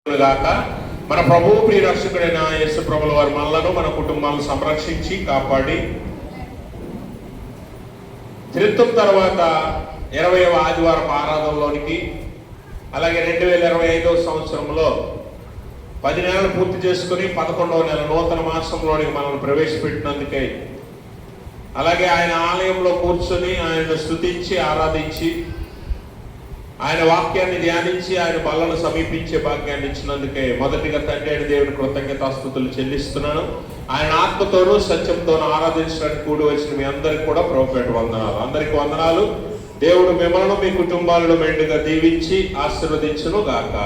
గాక. మన ప్రభువు ప్రియ రక్షకుడైన యేసు ప్రభుల వారి మనలను మన కుటుంబాలను సంరక్షించి కాపాడి త్రిత్వం తర్వాత 20వ ఆదివారం ఆరాధనలోనికి, అలాగే 2025వ సంవత్సరంలో 10 నెలలు పూర్తి చేసుకుని 11వ నెల నూతన మాసంలోనికి మనల్ని ప్రవేశపెట్టినందుకే, అలాగే ఆయన ఆలయంలో కూర్చొని ఆయనను స్తుతించి ఆరాధించి ఆయన వాక్యాన్ని ధ్యానించి ఆయన బల్లను సమీపించే భాగ్యాన్ని ఇచ్చినందుకే మొదటిగా తండ్రి అయిన దేవుని కృతజ్ఞతాస్తుతులు చెల్లిస్తున్నాను. ఆయన ఆత్మతోనూ సత్యంతోనూ ఆరాధించడానికి కూడి వచ్చిన మీ అందరికి కూడా ప్రభుపేట వందనాలు. అందరికి వందనాలు. దేవుడు మిమ్మల్ని మీ కుటుంబాలను మెండుగా దీవించి ఆశీర్వదించును గాక.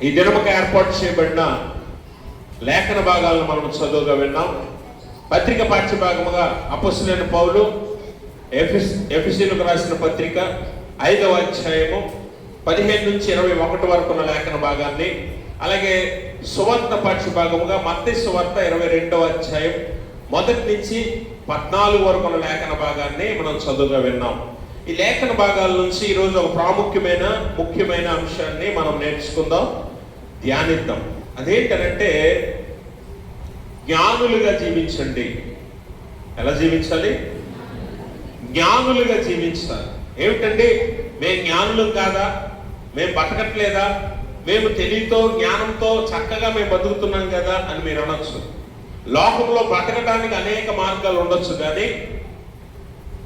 ఈ దినముకు ఏర్పాటు చేయబడిన లేఖన భాగాలను మనం చదువుగా విన్నాం. పత్రిక పాఠ్య భాగముగా అపొస్తలుడైన పౌలు ఎఫెసీయులకు రాసిన పత్రిక 5వ అధ్యాయము 15 నుంచి 21 వరకు ఉన్న లేఖన భాగాన్ని, అలాగే సువార్త పాఠ్య భాగముగా మత్తయి సువార్త 22వ అధ్యాయం 1 నుంచి 14 వరకు ఉన్న లేఖన భాగాన్ని మనం చదువుగా విన్నాం. ఈ లేఖన భాగాల నుంచి ఈరోజు ఒక ముఖ్యమైన అంశాన్ని మనం నేర్చుకుందాం, ధ్యానిద్దాం. అదేంటంటే జ్ఞానులుగా జీవించండి. ఎలా జీవించాలి? జ్ఞానులుగా జీవించాలి. ఏమిటండి, మేము జ్ఞానులు కాదా, మేము బతకట్లేదా, మేము తెలివితో జ్ఞానంతో చక్కగా మేము బతుకుతున్నాం కదా అని మీరు అనొచ్చు. లోకంలో బ్రతకడానికి అనేక మార్గాలు ఉండొచ్చు, కానీ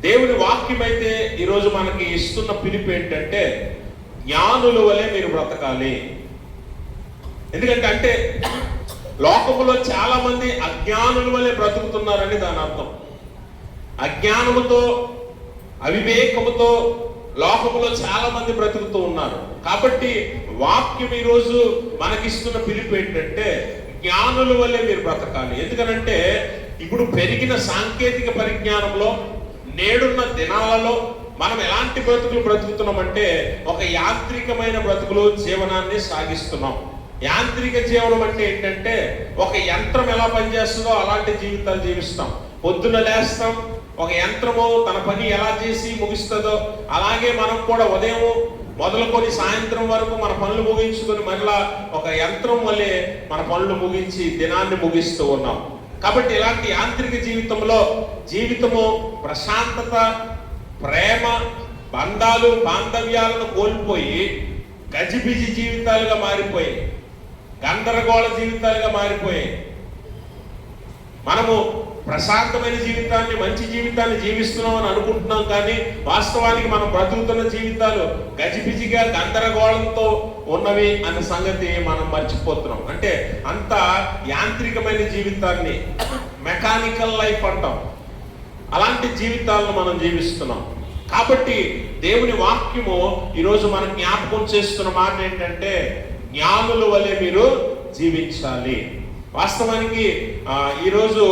దేవుని వాక్యం అయితే ఈరోజు మనకి ఇస్తున్న పిలుపు ఏంటంటే జ్ఞానుల వలె మీరు బ్రతకాలి. ఎందుకంటే లోకంలో చాలా మంది అజ్ఞానుల వలె బ్రతుకుతున్నారని దాని అర్థం. అజ్ఞానముతో అవివేకముతో లోకములో చాలా మంది బ్రతుకుతూ ఉన్నారు. కాబట్టి వాక్యం ఈరోజు మనకిస్తున్న పిలుపు ఏంటంటే జ్ఞానుల వల్లే మీరు బ్రతకాలి. ఎందుకనంటే ఇప్పుడు పెరిగిన సాంకేతిక పరిజ్ఞానంలో నేడున్న దినాలలో మనం ఎలాంటి బ్రతుకులు బ్రతుకుతున్నామంటే ఒక యాంత్రికమైన బ్రతుకులు జీవనాన్ని సాగిస్తున్నాం. యాంత్రిక జీవనం అంటే ఏంటంటే ఒక యంత్రం ఎలా పనిచేస్తుందో అలాంటి జీవితాలు జీవిస్తాం. పొద్దున లేస్తాం, ఒక యంత్రము తన పని ఎలా చేసి ముగిస్తుందో అలాగే మనం కూడా ఉదయం మొదలుకొని సాయంత్రం వరకు మన పనులు ముగించుకొని మళ్ళా ఒక యంత్రం వల్లే మన పనులు ముగించి దినాన్ని ముగిస్తూ ఉన్నాం. కాబట్టి ఇలాంటి యాంత్రిక జీవితము ప్రశాంతత, ప్రేమ, బంధాలు, బాంధవ్యాలను కోల్పోయి గజిబిజి జీవితాలుగా మారిపోయాయి, గందరగోళ జీవితాలుగా మారిపోయాయి. మనము ప్రశాంతమైన జీవితాన్ని, మంచి జీవితాన్ని జీవిస్తున్నాం అని అనుకుంటున్నాం, కానీ వాస్తవానికి మనం బ్రతుకుతున్న జీవితాలు గజిబిజిగా గందరగోళంతో ఉన్నవి అన్న సంగతి మనం మర్చిపోతున్నాం. అంటే అంత యాంత్రికమైన జీవితాన్ని మెకానికల్ లైఫ్ అంటాం, అలాంటి జీవితాలను మనం జీవిస్తున్నాం. కాబట్టి దేవుని వాక్యము ఈరోజు మనం జ్ఞాపకం చేస్తున్న మాట ఏంటంటే జ్ఞానుల వలె మీరు జీవించాలి. వాస్తవానికి ఈరోజు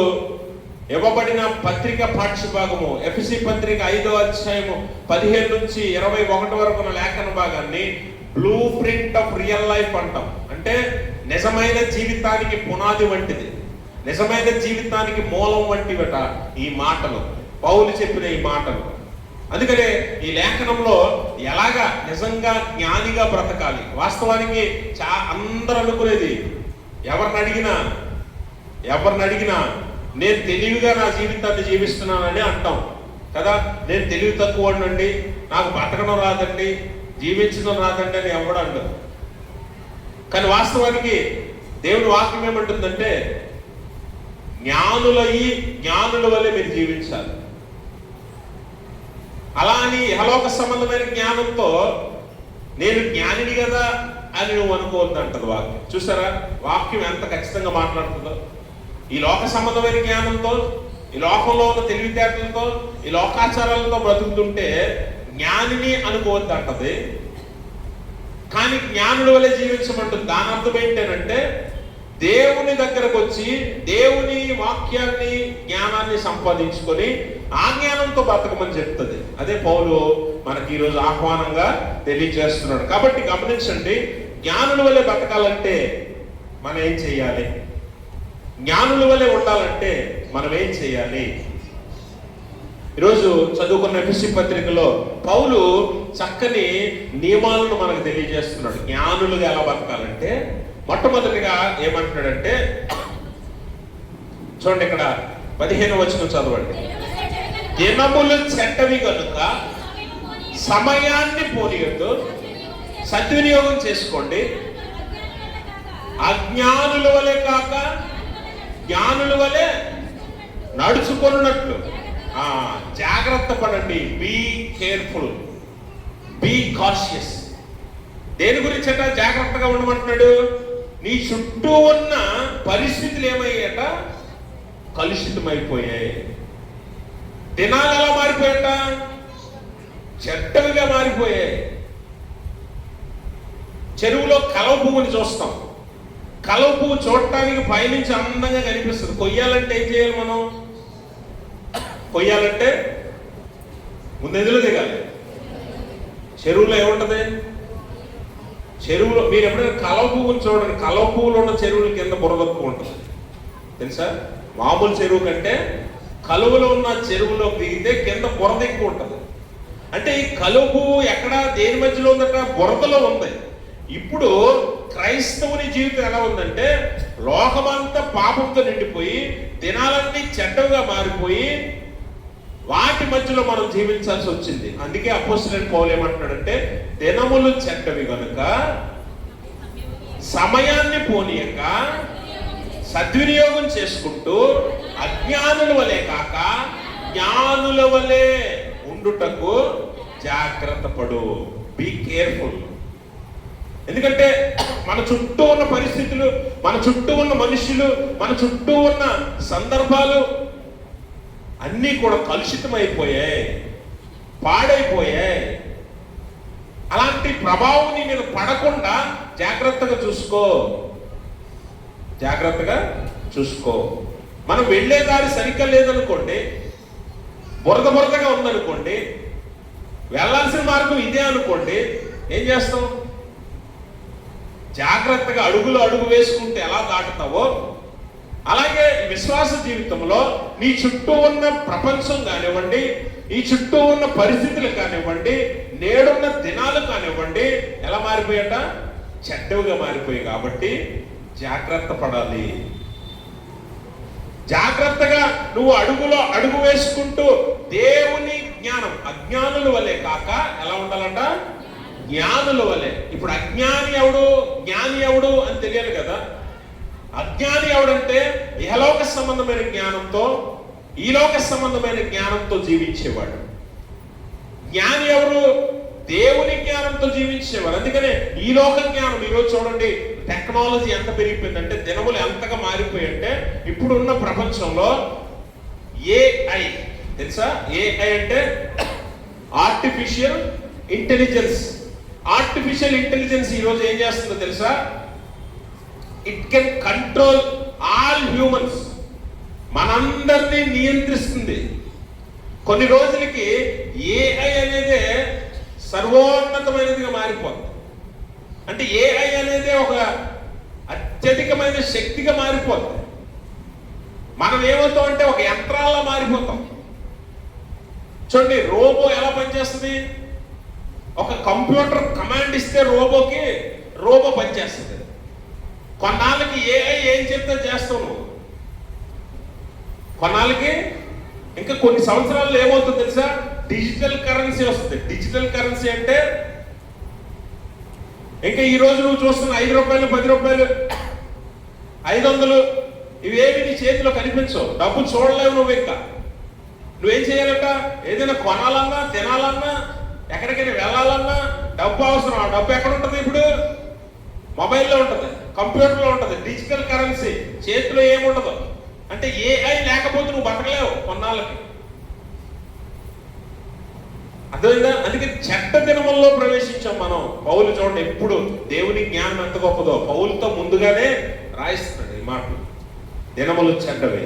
ఇవ్వబడిన పత్రిక పాఠ్య భాగము ఎఫెసీ పత్రిక 5వ అధ్యాయము 15 నుంచి 21 వరకు ఉన్న లేఖన భాగాన్ని blue print of real life అంటాం. అంటే నిజమైన జీవితానికి పునాది వంటిది, నిజమైన జీవితానికి మూలం వంటివట ఈ మాటలు, పౌలు చెప్పిన ఈ మాటలు. అందుకనే ఈ లేఖనంలో ఎలాగా నిజంగా జ్ఞానిగా బ్రతకాలి. వాస్తవానికి అందరూ అనుకునేది, ఎవరిని అడిగినా నేను తెలివిగా నా జీవితాన్ని జీవిస్తున్నానని అంటాం కదా. నేను తెలివి తక్కువనండి, నాకు బతకడం రాదండి, జీవించడం రాదండి అని ఎవడు అంటారు. కానీ వాస్తవానికి దేవుని వాక్యం ఏమంటుందంటే జ్ఞానుల వల్లే మీరు జీవించాలి. అలా అని ఇహలోక సంబంధమైన జ్ఞానంతో నేను జ్ఞానిని కదా అని నువ్వు అనుకోవద్దు అంటది వాక్యం. చూసారా వాక్యం ఎంత ఖచ్చితంగా మాట్లాడుతుందో. ఈ లోక సంబంధమైన జ్ఞానంతో, ఈ లోకంలో ఉన్న తెలివితేటలతో, ఈ లోకాచారాలతో బ్రతుకుతుంటే జ్ఞానిని అనుకోవద్దు అంటది. కానీ జ్ఞానుల వల్లే జీవించమంటుంది. దాని అర్థం ఏంటంటే దేవుని దగ్గరకు వచ్చి దేవుని వాక్యాన్ని, జ్ఞానాన్ని సంపాదించుకొని ఆ జ్ఞానంతో బ్రతకమని చెప్తుంది. అదే పౌలు మనకి ఈరోజు ఆహ్వానంగా తెలియజేస్తున్నాడు. కాబట్టి గమనించండి, జ్ఞానుల వల్లే బ్రతకాలంటే మనం ఏం చేయాలి, జ్ఞానుల వల్లే ఉండాలంటే మనం ఏం చేయాలి? ఈరోజు చదువుకున్న ఎఫెసీ పత్రికలో పౌలు చక్కని నియమాలను మనకు తెలియజేస్తున్నాడు. జ్ఞానులుగా ఎలా బతకాలంటే మొట్టమొదటిగా ఏమంటున్నాడంటే, చూడండి ఇక్కడ 15వ వచనం చదవండి. దినములు చెడ్డవి కనుక సమయాన్ని పోనీయొద్దు, సద్వినియోగం చేసుకోండి. అజ్ఞానుల వలె కాక జ్ఞానుల వలె నడుచుకున్నట్లు జాగ్రత్త పడండి. Be careful, be cautious. దేని గురించి అట జాగ్రత్తగా ఉండమంటున్నాడు? నీ చుట్టూ ఉన్న పరిస్థితులు ఏమయ్యాట? కలుషితమైపోయాయి. దినాలు ఎలా మారిపోయాట? చెడ్డవిగా మారిపోయాయి. చెరువులో కలవ పువ్వుని చూస్తాం. కలవ పువ్వు చూడటానికి పైనుంచి అందంగా కనిపిస్తుంది. కొయ్యాలంటే ఏం చేయాలి మనం? కొయ్యాలంటే ముందు ఎదురు దిగాలి. చెరువులో ఏముంటది? చెరువులో మీరు ఎప్పుడైనా కలవ పువ్వుని చూడండి. కలవ పువ్వులు ఉన్న చెరువుల కింద బురద ఎక్కువ ఉంటుంది తెలుసా? మామూలు చెరువు కంటే కలువలో ఉన్న చెరువులో దిగితే కింద బురద ఎక్కువ ఉంటుంది. అంటే ఈ కలువ పువ్వు ఎక్కడ దేని మధ్యలో ఉందట? బురదలో ఉంది. ఇప్పుడు క్రైస్తవుని జీవితం ఎలా ఉందంటే లోకమంతా పాపంతో నిండిపోయి దినాలన్నీ చెడ్డగా మారిపోయి వాటి మధ్యలో మనం జీవించాల్సి వచ్చింది. అందుకే అపోస్తలుడైన పౌలు ఏమంటున్నాడంటే, దినములు చెడ్డవి కనుక సమయాన్ని పోనీయక సద్వినియోగం చేసుకుంటూ అజ్ఞానుల వలె కాక జ్ఞానుల వలె ఉండుటకు జాగ్రత్త పడు. Be careful. ఎందుకంటే మన చుట్టూ ఉన్న పరిస్థితులు, మన చుట్టూ ఉన్న మనుషులు, మన చుట్టూ ఉన్న సందర్భాలు అన్నీ కూడా కలుషితమైపోయాయి, పాడైపోయాయి. అలాంటి ప్రభావం నీ మీద పడకుండా జాగ్రత్తగా చూసుకో, జాగ్రత్తగా చూసుకో. మనం వెళ్ళే దారి సరిగ్గా లేదనుకోండి, బురదగా ఉందనుకోండి, వెళ్ళాల్సిన మార్గం ఇదే అనుకోండి, ఏం చేస్తాం? జాగ్రత్తగా అడుగు వేసుకుంటే ఎలా దాటుతావో అలాగే విశ్వాస జీవితంలో నీ చుట్టూ ఉన్న ప్రపంచం కానివ్వండి, ఈ చుట్టూ ఉన్న పరిస్థితులు కానివ్వండి, నేడున్న దినాలు కానివ్వండి, ఎలా మారిపోయాట? చెడ్డవుగా మారిపోయాయి. కాబట్టి జాగ్రత్త పడాలి. జాగ్రత్తగా నువ్వు అడుగు వేసుకుంటూ దేవుని జ్ఞానం, అజ్ఞానుల వలె కాక ఎలా ఉండాలంట? జ్ఞానుల వలె. ఇప్పుడు అజ్ఞాని ఎవడు, జ్ఞాని ఎవడు అని తెలియాలి కదా. అజ్ఞాని ఎవడంటే ఇహలోక సంబంధమైన జ్ఞానంతో, ఈలోక సంబంధమైన జ్ఞానంతో జీవించేవాడు. జ్ఞాని ఎవరు? దేవుని జ్ఞానంతో జీవించేవారు. అందుకనే ఈ లోక జ్ఞానం ఈరోజు చూడండి, టెక్నాలజీ ఎంత పెరిగిపోయిందంటే, దినములు ఎంతగా మారిపోయింటే, ఇప్పుడున్న ప్రపంచంలో ఏఐ తెలుసా? ఏఐ అంటే ఆర్టిఫిషియల్ ఇంటెలిజెన్స్. ఆర్టిఫిషియల్ ఇంటెలిజెన్స్ ఈరోజు ఏం చేస్తుందో తెలుసా? It can control all humans. మనందరినీ నియంత్రిస్తుంది. కొన్ని రోజులకి ఏఐ అనేది సర్వోన్నతమైనదిగా మారిపోతుంది. అంటే ఏఐ అనేది ఒక అత్యధికమైన శక్తిగా మారిపోతుంది. మనం ఏమవుతాం అంటే ఒక యంత్రాల్లో మారిపోతాం. చూడండి, రోబో ఎలా పనిచేస్తుంది? ఒక కంప్యూటర్ కమాండ్ ఇస్తే రోబో పనిచేస్తుంది. కొన్నాళ్ళకి ఏఐ ఏం చెప్తే చేస్తావు నువ్వు. కొన్నాళ్ళకి ఇంకా కొన్ని సంవత్సరాల్లో ఏమవుతుంది తెలుసా? డిజిటల్ కరెన్సీ వస్తుంది. డిజిటల్ కరెన్సీ అంటే ఇంకా ఈ రోజు నువ్వు చూస్తున్న 5 రూపాయలు, 10 రూపాయలు, 500 ఇవేమి నీ చేతిలో కనిపించవు. డబ్బు చూడలేవు నువ్వు. ఇంకా నువ్వేం చేయాలంట? ఏదైనా కొనాలన్నా, తినాలన్నా, ఎక్కడికైనా వెళ్ళాలన్నా డబ్బు అవసరం. ఆ డబ్బు ఎక్కడ ఉంటుంది? ఇప్పుడు మొబైల్లో ఉంటుంది, కంప్యూటర్లో ఉంటుంది. డిజిటల్ కరెన్సీ చేతిలో ఏముండదు. అంటే ఏఐ లేకపోతే నువ్వు బతకలేవు కొన్నాళ్ళకి. అర్థమైందా? అందుకే చెడ్డ దినముల్లో ప్రవేశించాం మనం. పౌలు చూడండి, ఎప్పుడు దేవుని జ్ఞానం ఎంత గొప్పదో పౌలుతో ముందుగానే రాయిస్తున్నాడు ఈ మాటలు. దినములు చెడ్డవే.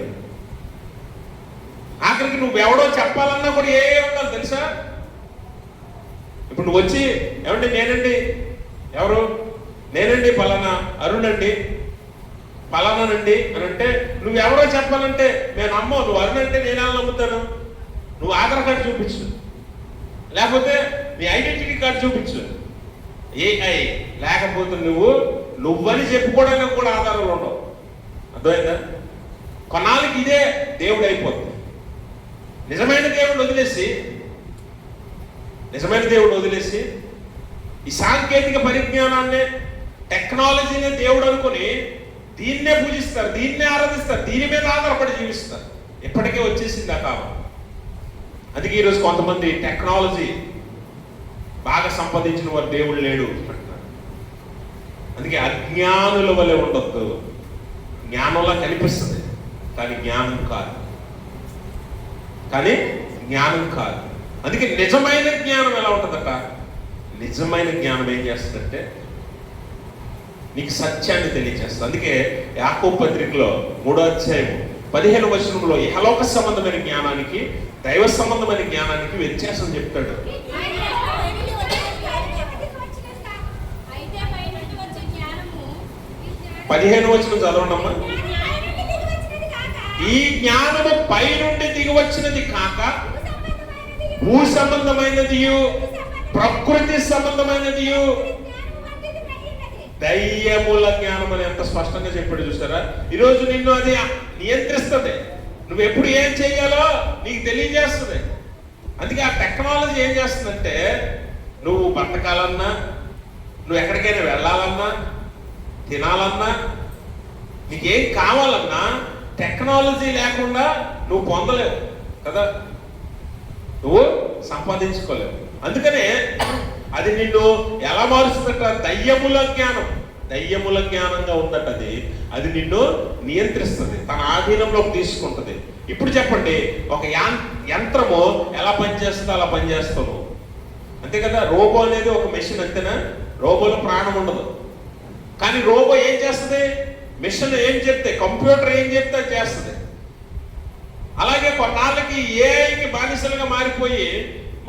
ఆఖరికి నువ్వెవడో చెప్పాలన్నా కూడా ఏ ఉండాలి తెలుసా? ఇప్పుడు నువ్వు వచ్చి ఏమండి నేనండి, ఎవరు నేనండి పలానా అరుణ్ అండి, పలానానండి అని అంటే నువ్వెవరో చెప్పాలంటే నేను నమ్మో. నువ్వు అరుణ్ అంటే నేను ఎలా నమ్ముతాను? నువ్వు ఆధార్ కార్డు చూపించు, లేకపోతే నీ ఐడెంటిటీ కార్డు చూపించు. ఏఐ లేకపోతే నువ్వని చెప్పుకోవడానికి కూడా ఆధారాలు ఉండవు. అర్థమైందా? కొన్నాళ్ళకి ఇదే దేవుడు అయిపోతుంది. నిజమైన దేవుడు వదిలేసి ఈ సాంకేతిక పరిజ్ఞానాన్ని, టెక్నాలజీని దేవుడు అనుకుని దీన్నే పూజిస్తారు, దీన్నే ఆరాధిస్తారు, దీని మీద ఆధారపడి జీవిస్తారు. ఇప్పటికే వచ్చేసింది ఆ కాలం. అందుకే ఈరోజు కొంతమంది టెక్నాలజీ బాగా సంపాదించిన వారు దేవుడు లేడు అంటున్నారు. అందుకే అజ్ఞానుల వలె ఉండొద్దు. జ్ఞానంలా కనిపిస్తుంది కానీ జ్ఞానం కాదు. అందుకే నిజమైన జ్ఞానం ఎలా ఉంటుందట? నిజమైన జ్ఞానం ఏం చేస్తుందంటే నీకు సత్యాన్ని తెలియజేస్తుంది. అందుకే యాకోబు పత్రికలో 3వ అధ్యాయం 15వ వచనంలో ఇహలోక సంబంధమైన జ్ఞానానికి, దైవ సంబంధమైన జ్ఞానానికి వ్యత్యాసం చెప్తాడు. 15వ వచనం చదవండమ్మా. ఈ జ్ఞానము పై నుండి దిగి వచ్చినది కాక భూ సంబంధమైనది, ప్రకృతి సంబంధమైనది, దయ్యముల జ్ఞానం అని ఎంత స్పష్టంగా చెప్పాడు చూసారా? ఈరోజు నిన్ను అది నియంత్రిస్తుంది. నువ్వు ఎప్పుడు ఏం చేయాలో నీకు తెలియజేస్తుంది. అందుకే ఆ టెక్నాలజీ ఏం చేస్తుందంటే నువ్వు బతకాలన్నా, నువ్వు ఎక్కడికైనా వెళ్ళాలన్నా, తినాలన్నా, నీకేం కావాలన్నా టెక్నాలజీ లేకుండా నువ్వు పొందలేవు కదా, నువ్వు సంపాదించుకోలేవు. అందుకనే అది నిన్ను ఎలా మారుస్తుందట? దయ్యముల జ్ఞానంగా ఉందట. అది నిన్ను నియంత్రిస్తుంది, తన ఆధీనంలోకి తీసుకుంటుంది. ఇప్పుడు చెప్పండి, ఒక యంత్రము ఎలా పనిచేస్తుందో అలా పనిచేస్తావు, అంతే కదా? రోబో అనేది ఒక మెషిన్, అంతేనా? రోబోలో ప్రాణం ఉండదు. కానీ రోబో ఏం చేస్తుంది? మిషన్ ఏం చెప్తే, కంప్యూటర్ ఏం చెప్తే అది చేస్తుంది. అలాగే కొన్నాళ్ళకి ఏఐకి బానిసలుగా మారిపోయి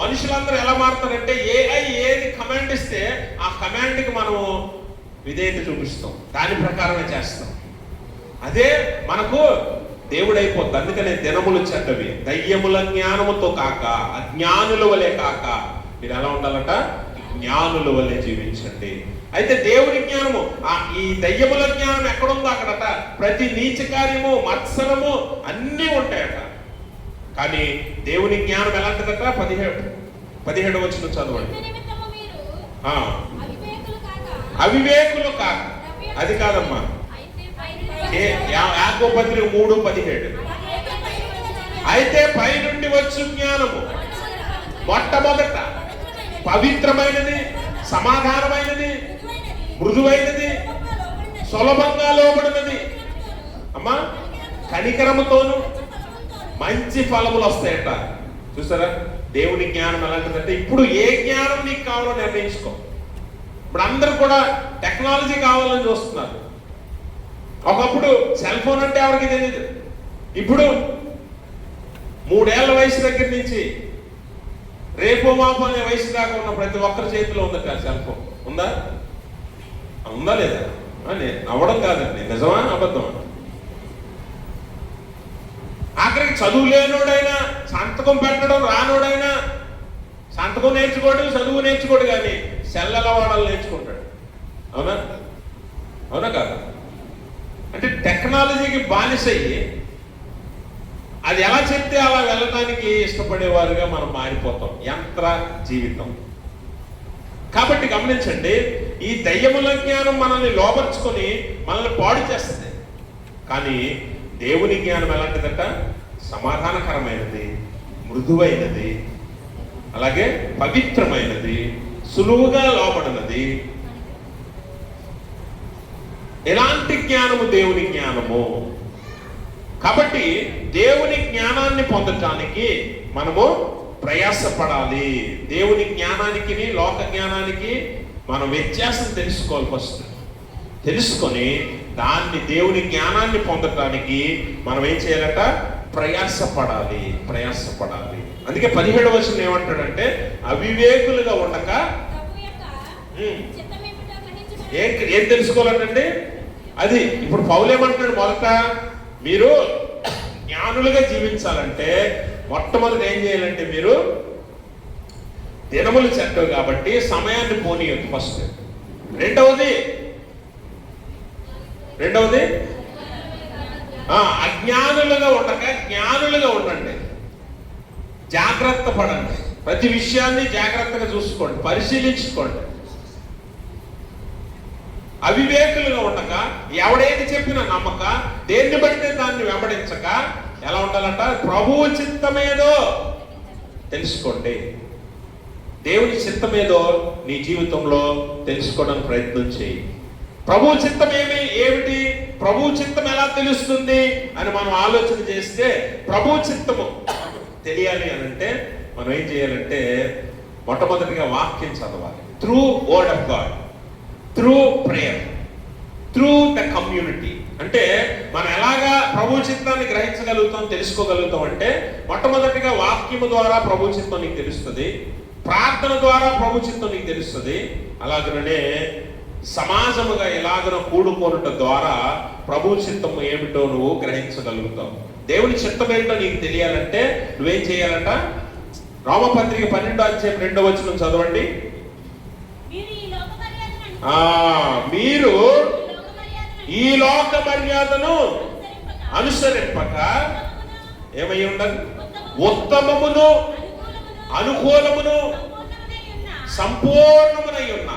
మనుషులందరూ ఎలా మారుతారంటే ఏఐ ఏది కమాండ్ ఇస్తే ఆ కమాండ్కి మనము విధేయత చూపిస్తాం, దాని ప్రకారమే చేస్తాం. అదే మనకు దేవుడు అయిపోద్ది. అందుకనే దినములు చెడ్డవి, దయ్యముల జ్ఞానముతో కాక అజ్ఞానుల వలె కాక మీరు ఎలా ఉండాలట? జ్ఞానుల వలె జీవించండి. అయితే దేవుని జ్ఞానము, ఈ దయ్యముల జ్ఞానం ఎక్కడుందో అక్కడట ప్రతి నీచ కార్యము, మత్సరము అన్నీ ఉంటాయట. కానీ దేవుని జ్ఞానం ఎలాంటిదట? 17వ వచనం చదవండి. అవివేకులు కాక, అది కాదమ్మా, యాకోబు పత్రిక 3:17. అయితే పై నుండి వచ్చు జ్ఞానము మొట్టమొదట పవిత్రమైనది, సమాధానమైనది, మృదువైనది, సులభంగా లోబడినది, అమ్మా కనికరముతోను మంచి ఫలములు వస్తాయట. చూసారా దేవుని జ్ఞానం ఎలాంటిదంటే? ఇప్పుడు ఏ జ్ఞానం నీకు కావాలో నిర్ణయించుకో. ఇప్పుడు అందరూ కూడా టెక్నాలజీ కావాలని చూస్తున్నారు. ఒకప్పుడు సెల్ ఫోన్ అంటే ఎవరికి తెలియదు. ఇప్పుడు 3 ఏళ్ల వయసు దగ్గర నుంచి రేపో మాపో అనే వయసు దాకా ఉన్న ప్రతి ఒక్కరి చేతిలో ఉందట సెల్ ఫోన్. ఉందా లేదా? నవ్వడం కాదండి, నిజమా అబద్ధమా? ఆఖరికి చదువు లేనోడైనా, సంతకం పెట్టడం రానోడైనా సంతకం నేర్చుకోడు, చదువు నేర్చుకోడు, కానీ సెల్లల వాడాలు నేర్చుకుంటాడు. అవునా కాదా? అంటే టెక్నాలజీకి బానిసయ్యి అది ఎలా చెప్తే అలా వెళ్ళడానికి ఇష్టపడేవారుగా మనం మారిపోతాం. యంత్ర జీవితం. కాబట్టి గమనించండి, ఈ దయ్యముల జ్ఞానం మనల్ని లోపరుచుకొని మనల్ని పాడు చేస్తుంది. కానీ దేవుని జ్ఞానం ఎలాంటిదట? సమాధానకరమైనది, మృదువైనది, అలాగే పవిత్రమైనది, సులువుగా లోబడినది. ఎలాంటి జ్ఞానము? దేవుని జ్ఞానము. కాబట్టి దేవుని జ్ఞానాన్ని పొందటానికి మనము ప్రయాసపడాలి. దేవుని జ్ఞానానికి, లోక జ్ఞానానికి మనం వ్యత్యాసం తెలుసుకోవాలి. ఫస్ట్ తెలుసుకొని దాన్ని, దేవుని జ్ఞానాన్ని పొందటానికి మనం ఏం చేయాలట? ప్రయాసపడాలి. అందుకే 17వ వచనం ఏమంటాడంటే అవివేకులుగా ఉండక ఏం తెలుసుకోవాలంటే అది. ఇప్పుడు పౌలు ఏమంటున్నాడు? మొదట మీరు జ్ఞానులుగా జీవించాలంటే మొట్టమొదటి ఏం చేయాలంటే మీరు దినములు చెడ్డవి కాబట్టి సమయాన్ని పోనీయద్దు ఫస్ట్. రెండవది అజ్ఞానులుగా ఉండక జ్ఞానులుగా ఉండండి. జాగ్రత్త పడండి, ప్రతి విషయాన్ని జాగ్రత్తగా చూసుకోండి, పరిశీలించుకోండి. అవివేకులుగా ఉండక, ఎవడేది చెప్పినా నమ్మక, దేన్ని బట్టి దాన్ని వెంబడించక ఎలా ఉండాలంట? ప్రభువు చిత్తమేదో తెలుసుకోండి. దేవుని చిత్తమేదో నీ జీవితంలో తెలుసుకోవడానికి ప్రయత్నం చేయి. ప్రభువు చిత్తం ఏమిటి, ప్రభువు చిత్తం ఎలా తెలుస్తుంది అని మనం ఆలోచన చేస్తే, ప్రభువు చిత్తము తెలియాలి అని అంటే మనం ఏం చేయాలంటే మొట్టమొదటిగా వాక్యం చదవాలి. Through word of God, through prayer, through the community. అంటే మనం ఎలాగా ప్రభు చిత్తాన్ని గ్రహించగలుగుతాం, తెలుసుకోగలుగుతాం అంటే మొట్టమొదటిగా వాక్యము ద్వారా ప్రభు చిత్తం నీకు తెలుస్తుంది, ప్రార్థన ద్వారా ప్రభు చిత్తం నీకు తెలుస్తుంది. అలాగనే సమాజముగా ఎలాగనో కూడుకోనుట ద్వారా ప్రభు చిత్తం ఏమిటో నువ్వు గ్రహించగలుగుతావు. దేవుని చిత్తం ఏంటో నీకు తెలియాలంటే నువ్వేం చేయాలంట? రోమపత్రిక 12:2 చదవండి. మీరు ఈ లోక మర్యాదను అనుసరింపక ఏమై ఉండదు, ఉత్తమమును అనుకూలమును సంపూర్ణమునై ఉన్నా.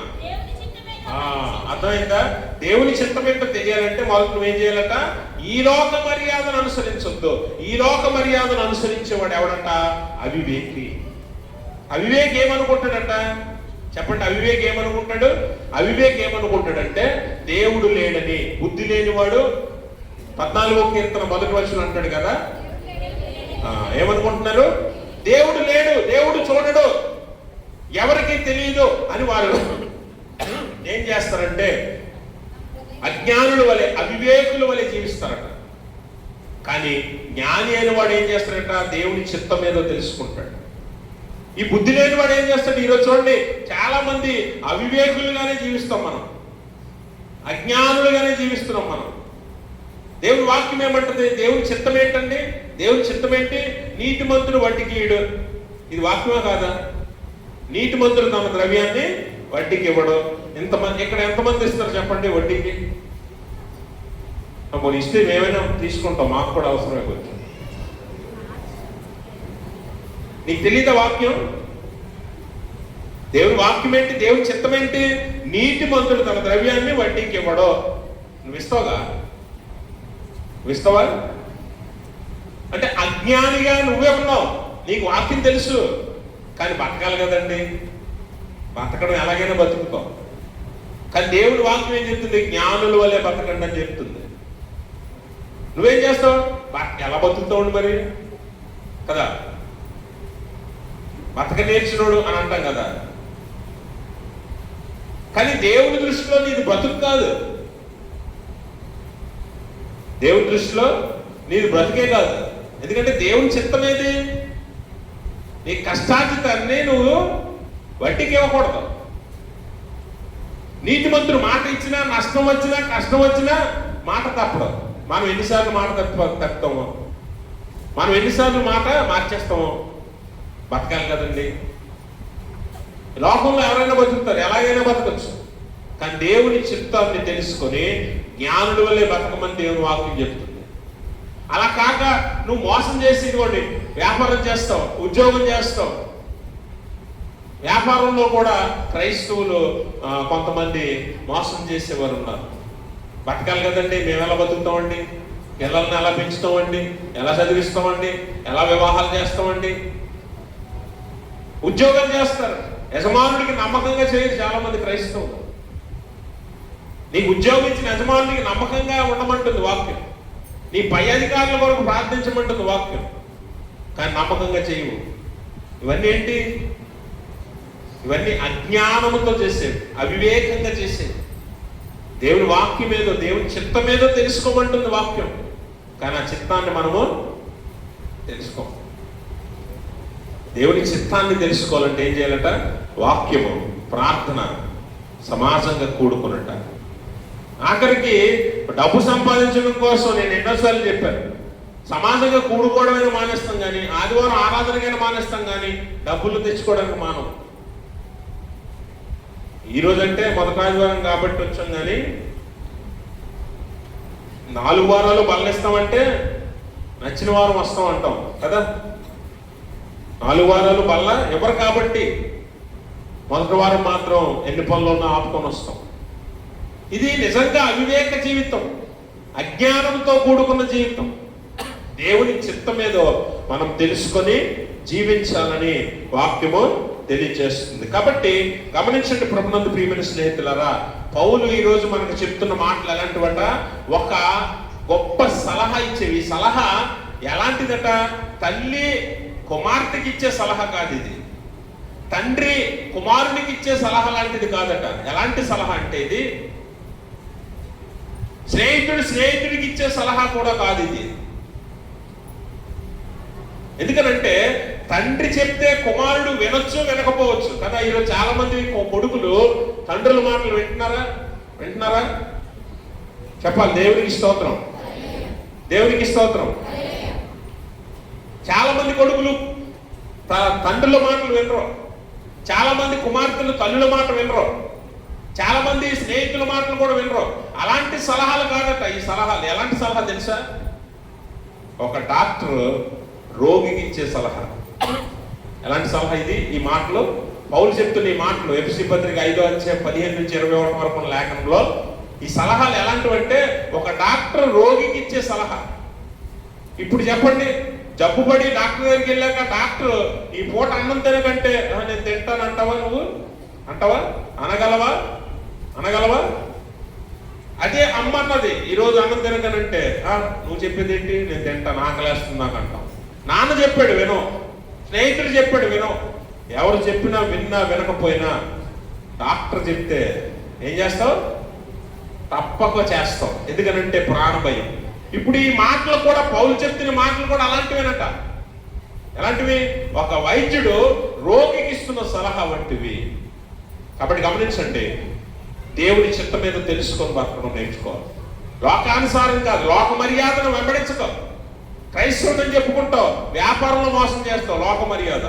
అర్థమైందా? దేవుని చిత్తం ఏంటో తెలియాలంటే మొదలు నువ్వేం చేయాలంట? ఈ లోక మర్యాదను అనుసరించొద్దు. ఈ లోక మర్యాదను అనుసరించేవాడు ఎవడంట? అవివేకి. అవివేక్ ఏమనుకుంటాడంట? చెప్పండి, అవివేక్ ఏమనుకుంటాడు? అవివేక్ ఏమనుకుంటాడంటే దేవుడు లేడని. బుద్ధి లేనివాడు 14వ కీర్తన 1వ వచనం అంటాడు కదా, ఏమనుకుంటున్నారు? దేవుడు లేడు, దేవుడు చూడడు, ఎవరికి తెలియదు అని వారు ఏం చేస్తారంటే అజ్ఞానుల వలె, అవివేకుల వలె జీవిస్తారట. కానీ జ్ఞాని అయిన వాడు ఏం చేస్తాడంట? దేవుని చిత్తం ఏదో తెలుసుకుంటాడు. ఈ బుద్ధి లేని వాడు ఏం చేస్తాడు? ఈరోజు చూడండి, చాలా మంది అవివేకులుగానే జీవిస్తాం మనం, అజ్ఞానులుగానే జీవిస్తున్నాం మనం. దేవుని వాక్యం ఏమంటుంది? దేవుని చిత్తం ఏంటండి? దేవుని చిత్తం ఏంటి? నీతిమంతుడు వడ్డీకి ఈడు. ఇది వాక్యమే కాదా? నీతిమంతుడు తమ ద్రవ్యాన్ని వడ్డీకి ఇవ్వడం. ఇంతమంది ఇక్కడ ఎంతమంది ఇస్తారు చెప్పండి వడ్డీకి? మనం ఇస్తే మేమైనా తీసుకుంటాం, మాకు కూడా అవసరమే కొంచెం. నీకు తెలియదా వాక్యం? దేవుని వాక్యం ఏంటి? దేవుని చిత్తం ఏంటి? నీతిమంతుడు తన ద్రవ్యాన్ని వడ్డీకి ఇవ్వడం. నువ్వు ఇస్తావుగా? నువ్వు ఇస్తావా? అంటే అజ్ఞానిగా నువ్వే ఉన్నావు, నీకు వాక్యం తెలుసు, కానీ బతకాలి కదండి. బతకడం ఎలాగైనా బతుకుతాం, కానీ దేవుని వాక్యం ఏం చెప్తుంది? జ్ఞానుల వల్లే బతకండి అని చెప్తుంది. నువ్వేం చేస్తావు? ఎలా బతుకుతావు మరి కదా? బతక నేర్చినోడు అని అంటాం కదా, కానీ దేవుని దృష్టిలో నీది బ్రతుకు కాదు. దేవుని దృష్టిలో నీది బ్రతుకే కాదు. ఎందుకంటే దేవుని చిత్తం ఏది? నీ కష్టార్జితాన్ని నువ్వు వడ్డీకి ఇవ్వకూడదు. నీతిమంతుడు మాట ఇచ్చినా, నష్టం వచ్చినా, కష్టం వచ్చినా మాట తప్పడం. మనం ఎన్నిసార్లు మాట తప్పుతామో, మనం ఎన్నిసార్లు మాట మార్చేస్తామో. బతకాలి కదండి. లోకంలో ఎవరైనా బతుకుతారు, ఎలాగైనా బతకచ్చు, కానీ దేవుని చిత్తాన్ని తెలుసుకొని జ్ఞానుల వల్లే బతకమని దేవుని వాక్యం చెప్తుంది. అలా కాక నువ్వు మోసం చేసి ఇదిగోండి వ్యాపారం చేస్తావు, ఉద్యోగం చేస్తావు. వ్యాపారంలో కూడా క్రైస్తవులు కొంతమంది మోసం చేసేవారు ఉన్నారు. బతకాలి కదండి. మేము ఎలా బతుకుతామండి? పిల్లల్ని ఎలా పెంచుతామండి? ఎలా చదివిస్తామండి? ఎలా వివాహాలు చేస్తామండి? ఉద్యోగం చేస్తారు, యజమానుడికి నమ్మకంగా చేయరు చాలా మంది క్రైస్తవులు. నీకు ఉద్యోగం ఇచ్చిన యజమానుడికి నమ్మకంగా ఉండమంటుంది వాక్యం, నీ పై అధికారుల వరకు ప్రార్థించమంటుంది వాక్యం, కానీ నమ్మకంగా చేయవు. ఇవన్నీ ఏంటి? ఇవన్నీ అజ్ఞానముతో చేసేవి, అవివేకంగా చేసేవి. దేవుని వాక్యం ఏదో, దేవుని చిత్తం ఏదో తెలుసుకోమంటుంది వాక్యం, కానీ ఆ చిత్తాన్ని మనము తెలుసుకోం. దేవుని చిత్తాన్ని తెలుసుకోవాలంటే ఏం చేయాలంట? వాక్యము, ప్రార్థన, సమాజంగా కూడుకున్నట్ట. ఆఖరికి డబ్బు సంపాదించడం కోసం నేను ఎన్నోసార్లు చెప్పాను, సమాజంగా కూడుకోవడమైనా మానేస్తాం కానీ, ఆదివారం ఆరాధనకైనా మానేస్తాం కానీ డబ్బులు తెచ్చుకోవడానికి మానం. ఈరోజు అంటే మొదటి ఆదివారం కాబట్టి వచ్చాం, కానీ 4 వారాలు బల్లనిస్తామంటే నచ్చిన వారం వస్తాం అంటాం కదా. 4 వారాలు బల్ల ఎవరు కాబట్టి మొదటి వారం మాత్రం ఎన్ని పనులు ఉన్నా ఆపుకొని వస్తాం. ఇది నిజంగా అవివేక జీవితం, అజ్ఞానంతో కూడుకున్న జీవితం. దేవుని చిత్తం ఏదో మనం తెలుసుకొని జీవించాలని వాక్యము తెలియజేస్తుంది. కాబట్టి గమనించండి ప్రభునందు ప్రియమైన స్నేహితులారా, పౌలు ఈరోజు మనకు చెప్తున్న మాటలు ఎలాంటివట, ఒక గొప్ప సలహా ఇచ్చేవి. ఈ సలహా ఎలాంటిదట, తల్లి కుమార్తెకి ఇచ్చే సలహా కాదు ఇది, తండ్రి కుమారునికి ఇచ్చే సలహా లాంటిది కాదట. ఎలాంటి సలహా అంటే ఇది స్నేహితుడికి ఇచ్చే సలహా కూడా కాదు ఇది. ఎందుకనంటే తండ్రి చెప్తే కుమారుడు వినొచ్చు వినకపోవచ్చు కదా. ఈరోజు చాలా మంది కొడుకులు తండ్రుల మాటలు వింటున్నారా చెప్పాలి. దేవునికి స్తోత్రం, దేవునికి స్తోత్రం. చాలా మంది కొడుకులు తండ్రుల మాటలు వినరు, చాలా మంది కుమార్తెలు తల్లుల మాట వినరు, చాలా మంది స్నేహితుల మాటలు కూడా వినరు. అలాంటి సలహాలు కాదట ఈ సలహాలు. ఎలాంటి సలహా తెలుసా, ఒక డాక్టర్ రోగికి ఇచ్చే సలహా. ఎలాంటి సలహా ఇది? ఈ మాటలు పౌలు చెప్తున్న ఈ మాటలు ఎఫెసీ పత్రిక 5:15-21 వరకు ఉన్న లేఖనంలో ఈ సలహాలు ఎలాంటివంటే, ఒక డాక్టర్ రోగికి ఇచ్చే సలహా. ఇప్పుడు చెప్పండి, జబ్బుపడి డాక్టర్ దగ్గరికి వెళ్ళాక డాక్టర్ ఈ పూట అన్నం తినకంటే నేను తింటాను అంటావా? నువ్వు అంటావా? అనగలవా? అదే అమ్మ అన్నది ఈరోజు అన్నం తినకనంటే నువ్వు చెప్పేది ఏంటి, నేను తింటాను, ఆకలేస్తుంది నాకు అంటాం. నాన్న చెప్పాడు వినో, స్నేహితుడు చెప్పాడు వినో. ఎవరు చెప్పినా విన్నా వినకపోయినా డాక్టర్ చెప్తే ఏం చేస్తావు? తప్పక చేస్తావు. ఎందుకనంటే ప్రాణభయం. ఇప్పుడు ఈ మాటలు కూడా పౌలు చెప్తున్న మాటలు కూడా అలాంటివేనట. ఎలాంటివి? ఒక వైద్యుడు రోగికి ఇస్తున్న సలహా వంటివి. కాబట్టి గమనించండి, దేవుని చిత్తం మీద తెలుసుకొని బతకడం నేర్చుకోవాలి. లోకానుసారం కాదు, లోక మర్యాదను వెంబడించకం. క్రైస్తవుని చెప్పుకుంటావు, వ్యాపారంలో మోసం చేస్తావు, లోక మర్యాద.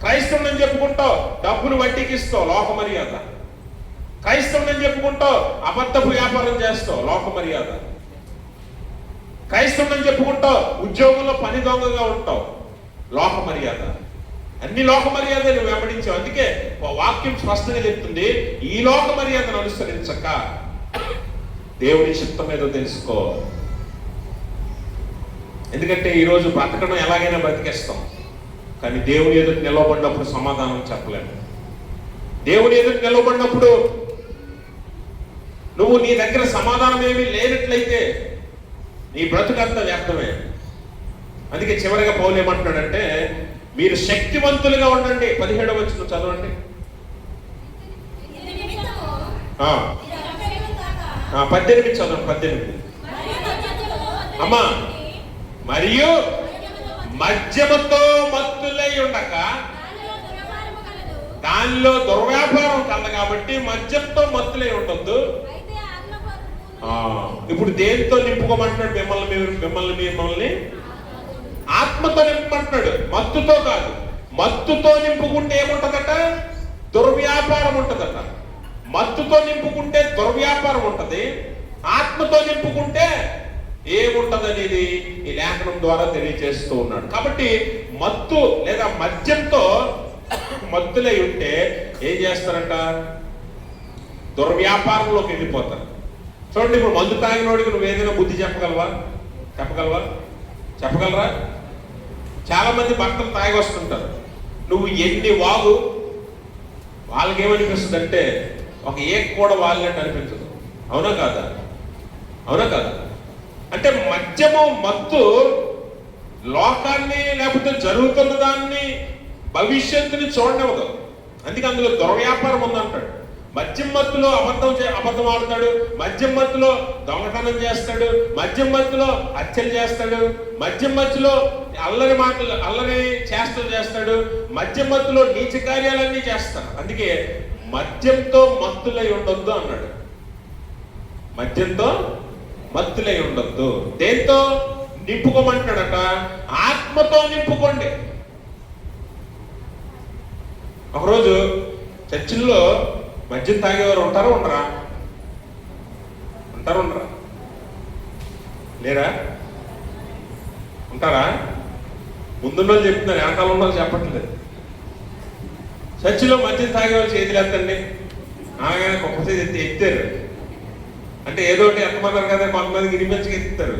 క్రైస్తవుని చెప్పుకుంటావు, డబ్బులు వడ్డీకి ఇస్తావు, లోక మర్యాద. క్రైస్తవుని చెప్పుకుంటావు, అబద్ధపు వ్యాపారం చేస్తావు, లోక మర్యాద. క్రైస్తవుని చెప్పుకుంటావు, ఉద్యోగంలో పని దొంగగా ఉంటావు, లోక మర్యాద. అన్ని లోక మర్యాదలు వెంబడించావు. అందుకే వాక్యం స్పష్టంగా చెప్తుంది, ఈ లోక మర్యాదను అనుసరించక దేవుని చిత్తం ఏదో తెలుసుకో. ఎందుకంటే ఈరోజు బ్రతకడం ఎలాగైనా బ్రతికేస్తాం, కానీ దేవుని ఎదుటి నిలవబడినప్పుడు సమాధానం చెప్పలేము. దేవుని ఎదుటి నిలవబడినప్పుడు నువ్వు నీ దగ్గర సమాధానం ఏమీ లేనట్లయితే నీ బ్రతుకంతా వ్యర్థమే. అందుకే చివరిగా పౌలు ఏమంటున్నాడంటే, మీరు శక్తివంతులుగా ఉండండి. 17వ వచనం చదవండి. 18 చదవండి. 18 అమ్మా, మరియు మద్యముతో మత్తులై ఉండక, దానిలో దుర్వ్యాపారం కలదు కాబట్టి మద్యంతో మత్తులై ఉండొద్దు. ఇప్పుడు దేంతో నింపుకోమంటున్నాడు? మిమ్మల్ని ఆత్మతో నింపమంటున్నాడు, మత్తుతో కాదు. మత్తుతో నింపుకుంటే ఏముంటదట? దుర్వ్యాపారం ఉంటదట. మత్తుతో నింపుకుంటే దుర్వ్యాపారం ఉంటది, ఆత్మతో నింపుకుంటే ఏముంటది అనేది ఈ లేఖనం ద్వారా తెలియజేస్తూ ఉన్నాడు. కాబట్టి మత్తు లేదా మద్యంతో మత్తులై ఉంటే ఏం చేస్తారంట? దుర్వ్యాపారంలోకి వెళ్ళిపోతారు. చూడండి, ఇప్పుడు మందు తాగినోడికి నువ్వు ఏదైనా బుద్ధి చెప్పగలరా? చాలా మంది భర్తలు తాగి వస్తుంటారు, నువ్వు ఎన్ని వాగు, వాళ్ళకేమనిపిస్తుంది అంటే ఒక ఏక్ కూడా వాళ్ళని అనిపించదు. అవునా కాదా? అంటే మద్యము, మత్తు లోకాన్ని లేకపోతే జరుగుతున్న దాన్ని, భవిష్యత్తుని చూడనివ్వదు. అందుకే అందులో దుర్వ్యాపారం ఉందంటాడు. మద్యం మత్తులో అబద్ధం ఆడతాడు, మద్యం మత్తులో దొంగతనం చేస్తాడు, మద్యం మత్తులో హత్యలు చేస్తాడు, మద్యం మత్తులో అల్లరి చేష్టలు చేస్తాడు, మద్యం మత్తులో నీచ కార్యాలన్నీ చేస్తాడు. అందుకే మద్యంతో మత్తులై ఉండొద్దు అన్నాడు. మద్యంతో మత్తులై ఉండొద్దు. దేంతో నింపుకోమంటాడట? ఆత్మతో నింపుకోండి. ఒకరోజు చర్చిల్లో మద్యం తాగేవారు ఉంటారా ఉండరా? ఉండరా? లేరా? ఉంటారా? ముందున్న వాళ్ళు చెప్తున్నారు, వెనకాల ఉన్న వాళ్ళు చెప్పట్లేదు. చర్చిలో మద్యం తాగేవాళ్ళు చేతులు ఎత్తండి. అలాగే గొప్ప చేతి ఎత్తారు అంటే ఏదో ఒకటి ఎత్తమన్నారు కదా, కొంతమంది గిరిమించగా ఎత్తుతారు.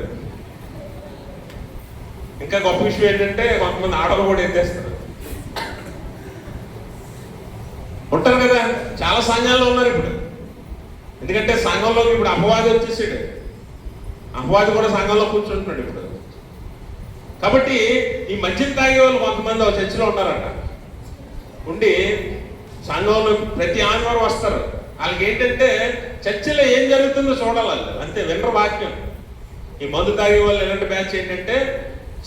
ఇంకా గొప్ప విషయం ఏంటంటే కొంతమంది ఆడలు కూడా ఎత్తేస్తారు. ఉంటారు కదా, చాలా సంఘాల్లో ఉన్నారు ఇప్పుడు. ఎందుకంటే సంఘంలోకి ఇప్పుడు అపవాది వచ్చేసాడు. అపవాది కూడా సంఘంలో కూర్చుంటున్నాడు ఇప్పుడు. కాబట్టి ఈ మద్యం తాగే వాళ్ళు కొంతమంది ఒక చర్చిలో ఉన్నారట. ఉండి సంఘంలో ప్రతి ఆదివారం వస్తారు. వాళ్ళకి ఏంటంటే చర్చిలో ఏం జరుగుతుందో చూడాలి, అంతే. వినరు వాక్యం. ఈ మందు తాగే వాళ్ళు ఎలాంటి బ్యాచ్ ఏంటంటే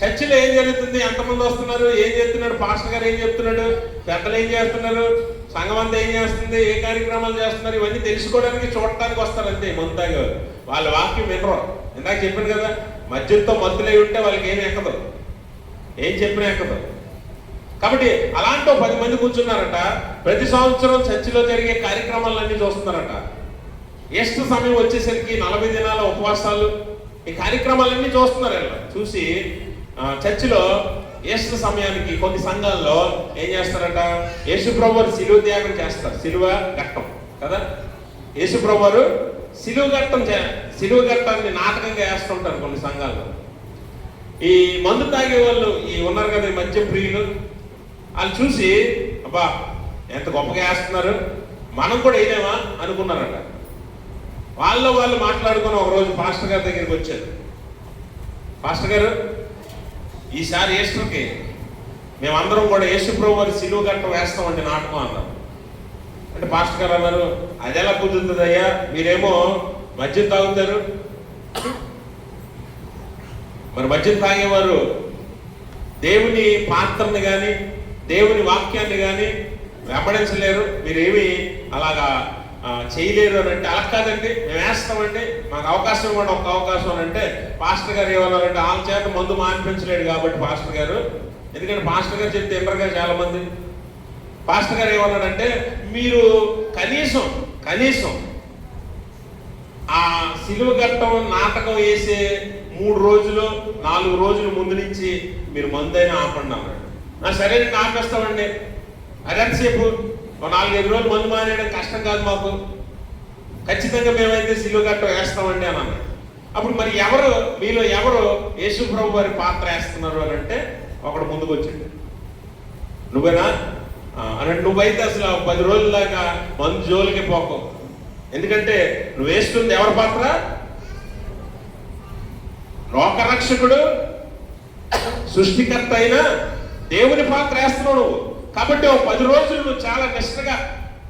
చర్చిలో ఏం జరుగుతుంది, ఎంతమంది వస్తున్నారు, ఏం చేస్తున్నాడు, పాస్టర్ గారు ఏం చెప్తున్నాడు, పెద్దలు ఏం చేస్తున్నారు, సంఘం అంతా ఏం చేస్తుంది, ఏ కార్యక్రమాలు చేస్తున్నారు, ఇవన్నీ తెలుసుకోవడానికి చూడటానికి వస్తారు అంతే. మందు తాగే వాళ్ళ వాక్యం వినరు. ఇందాక చెప్పాను కదా, మద్యంతో మత్తులై ఉంటే వాళ్ళకి ఏమి ఎక్కదు, ఏం చెప్పినా ఎక్కదు. కాబట్టి అలాంటి 10 మంది కూర్చున్నారట. ప్రతి సంవత్సరం చర్చిలో జరిగే కార్యక్రమాలన్నీ చూస్తున్నారట. ఈస్టర్ సమయం వచ్చేసరికి 40 దినాల ఉపవాసాలు, ఈ కార్యక్రమాలన్నీ చూస్తున్నారు. ఇలా చూసి చర్చిలో ఈస్టర్ సమయానికి కొన్ని సంఘాల్లో ఏం చేస్తారట, యేసుప్రభువారు సిలువ త్యాగం చేస్తారు. సిలువ ఘట్టం కదా, యేసుప్రభువారు సిలువ ఘట్టాన్ని నాటకంగా వేస్తుంటారు కొన్ని సంఘాల్లో. ఈ మందు తాగే వాళ్ళు ఈ ఉన్నారు కదా, ఈ మద్యం ప్రియులు, వాళ్ళు చూసి అబ్బా ఎంత గొప్పగా వేస్తున్నారు, మనం కూడా వేయలేమా అనుకున్నారట. వాళ్ళు మాట్లాడుకుని ఒకరోజు పాస్టర్ గారి దగ్గరికి వచ్చారు. పాస్టర్ గారు, ఈసారి ఈస్టర్కి మేమందరం కూడా యేసుప్రభు వారి సిలువ ఘట్టం వేస్తామండి నాటకం అన్నారు. అంటే పాస్టర్ గారు అన్నారు, అది ఎలా కుదురుతుంది అయ్యా, మీరేమో మద్యం తాగుతారు, మరి మద్యం తాగేవారు దేవుని పాత్రని కానీ దేవుని వాక్యాన్ని కానీ వెంబడించలేరు, మీరేమి అలాగా చేయలేరు అని అంటే, అలా కాదండి మేము వేస్తామండి, మాకు అవకాశం ఇవ్వండి, ఒక్క అవకాశం అని అంటే, పాస్టర్ గారు ఏమన్నారంటే వాళ్ళ చేత మందు మానిపించలేడు కాబట్టి పాస్టర్ గారు, ఎందుకంటే పాస్టర్ గారు చెప్తే వినరుగా చాలా మంది. పాస్టర్ గారు ఏమన్నాడంటే, మీరు కనీసం ఆ సిలువ ఘట్టం నాటకం వేసే 3 రోజులు 4 రోజుల ముందు నుంచి మీరు మందైనా ఆపండి అన్నాడు. సరే ఆపేస్తామండి, అదెంతసేపు 4-5 రోజులు మందు మానేయడం కష్టం కాదు మాకు, ఖచ్చితంగా మేమైతే సిలువ ఘట్టం వేస్తామండి అని అన్నాడు. అప్పుడు మరి మీలో ఎవరు యేసుప్రభు వారి పాత్ర వేస్తున్నారు అని అంటే ఒకడు ముందుకు వచ్చిండు. నువ్వేనా అని. నువ్వైతే అసలు 10 రోజుల దాకా మందు జోలికి పోకు, ఎందుకంటే నువ్వు వేస్తుంది ఎవరి పాత్ర? లోకరక్షకుడు సృష్టికర్త అయిన దేవుని పాత్ర వేస్తున్నావు నువ్వు. కాబట్టి 10 రోజులు నువ్వు చాలా నిష్టగా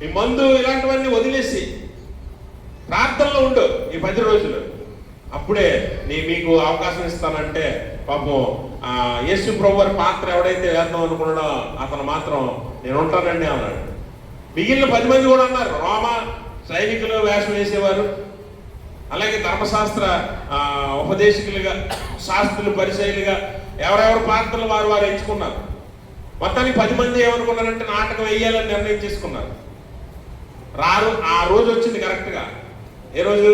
ఈ మందు ఇలాంటివన్నీ వదిలేసి ప్రార్థనలో ఉండు ఈ 10 రోజులు, అప్పుడే మీకు అవకాశం ఇస్తానంటే. పాపం యేసుప్రభు వారి పాత్ర ఎవడైతే వేద్దాం అనుకున్నాడో అతను మాత్రం నేను ఉంటానండి అన్నాడు. మిగిలిన 10 మంది కూడా అన్నారు. రోమ సైనికులు వేషం వేసేవారు, అలాగే ధర్మశాస్త్ర ఉపదేశకులుగా, శాస్త్రులు, పరిచయులుగా ఎవరెవరు పాత్రలు వారు ఎంచుకున్నారు. మొత్తానికి 10 మంది ఏమనుకున్నారంటే నాటకం వేయాలని నిర్ణయం చేసుకున్నారు. ఆ రోజు వచ్చింది కరెక్ట్గా. ఏ రోజు?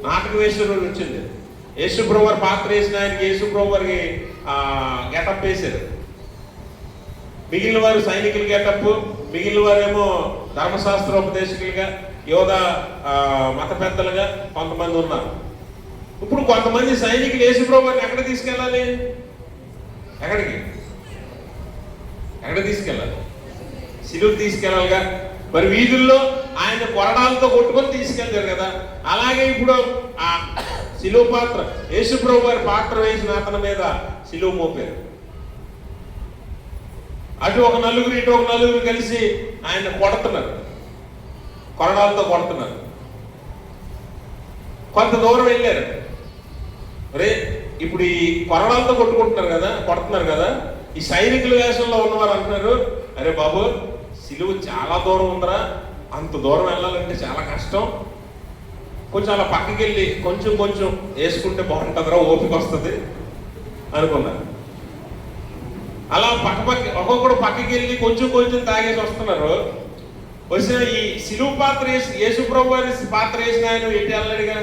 నాటకం వేసే రోజు వచ్చింది. యేసుప్రభు వారి పాత్ర వేసిన ఆయనకి యేసుప్రభు వారికి గెటప్ వేశారు. మిగిలిన వారు సైనికులు గెటప్, మిగిలిన వారేమో ధర్మశాస్త్ర ఉపదేశకులుగా, యోధ మత పెద్దలుగా కొంతమంది ఉన్నారు. ఇప్పుడు కొంతమంది సైనికులు యేసుప్రభు వారిని ఎక్కడ తీసుకెళ్ళాలి? ఎక్కడ తీసుకెళ్ళాలి? సిలువు తీసుకెళ్ళాలిగా. మరి వీధుల్లో ఆయన కొరడాలతో కొట్టుకొని తీసుకెళ్తారు కదా, అలాగే ఇప్పుడు ఆ సిలువ పాత్ర, యేసుప్రభు వారి పాత్ర వేసిన అతని మీద సిలువ మోపారు. అటు ఒక నలుగురు, ఇటు ఒక నలుగురు కలిసి ఆయన కొడుతున్నారు, కొరడాలతో కొడుతున్నారు. కొంత దూరం వెళ్ళారు. అరే ఇప్పుడు ఈ కొరడాలతో కొడుతున్నారు కదా, ఈ సైనికుల వేషంలో ఉన్నవారు అంటున్నారు, అరే బాబు సిలువ చాలా దూరం ఉందరా, అంత దూరం వెళ్ళాలంటే చాలా కష్టం, కొంచెం అలా పక్కకి వెళ్ళి కొంచెం వేసుకుంటే బాగుంటుందిరా, ఓపిక వస్తుంది అనుకున్నారు. అలా ఒక్కొక్కడు పక్కకి వెళ్ళి కొంచెం తాగేసి వస్తున్నారు. వచ్చిన ఈ సిలువు పాత్ర వేసి యేసుప్రభు వారి పాత్ర వేసిన ఆయన ఎటు వెళ్ళాడుగా,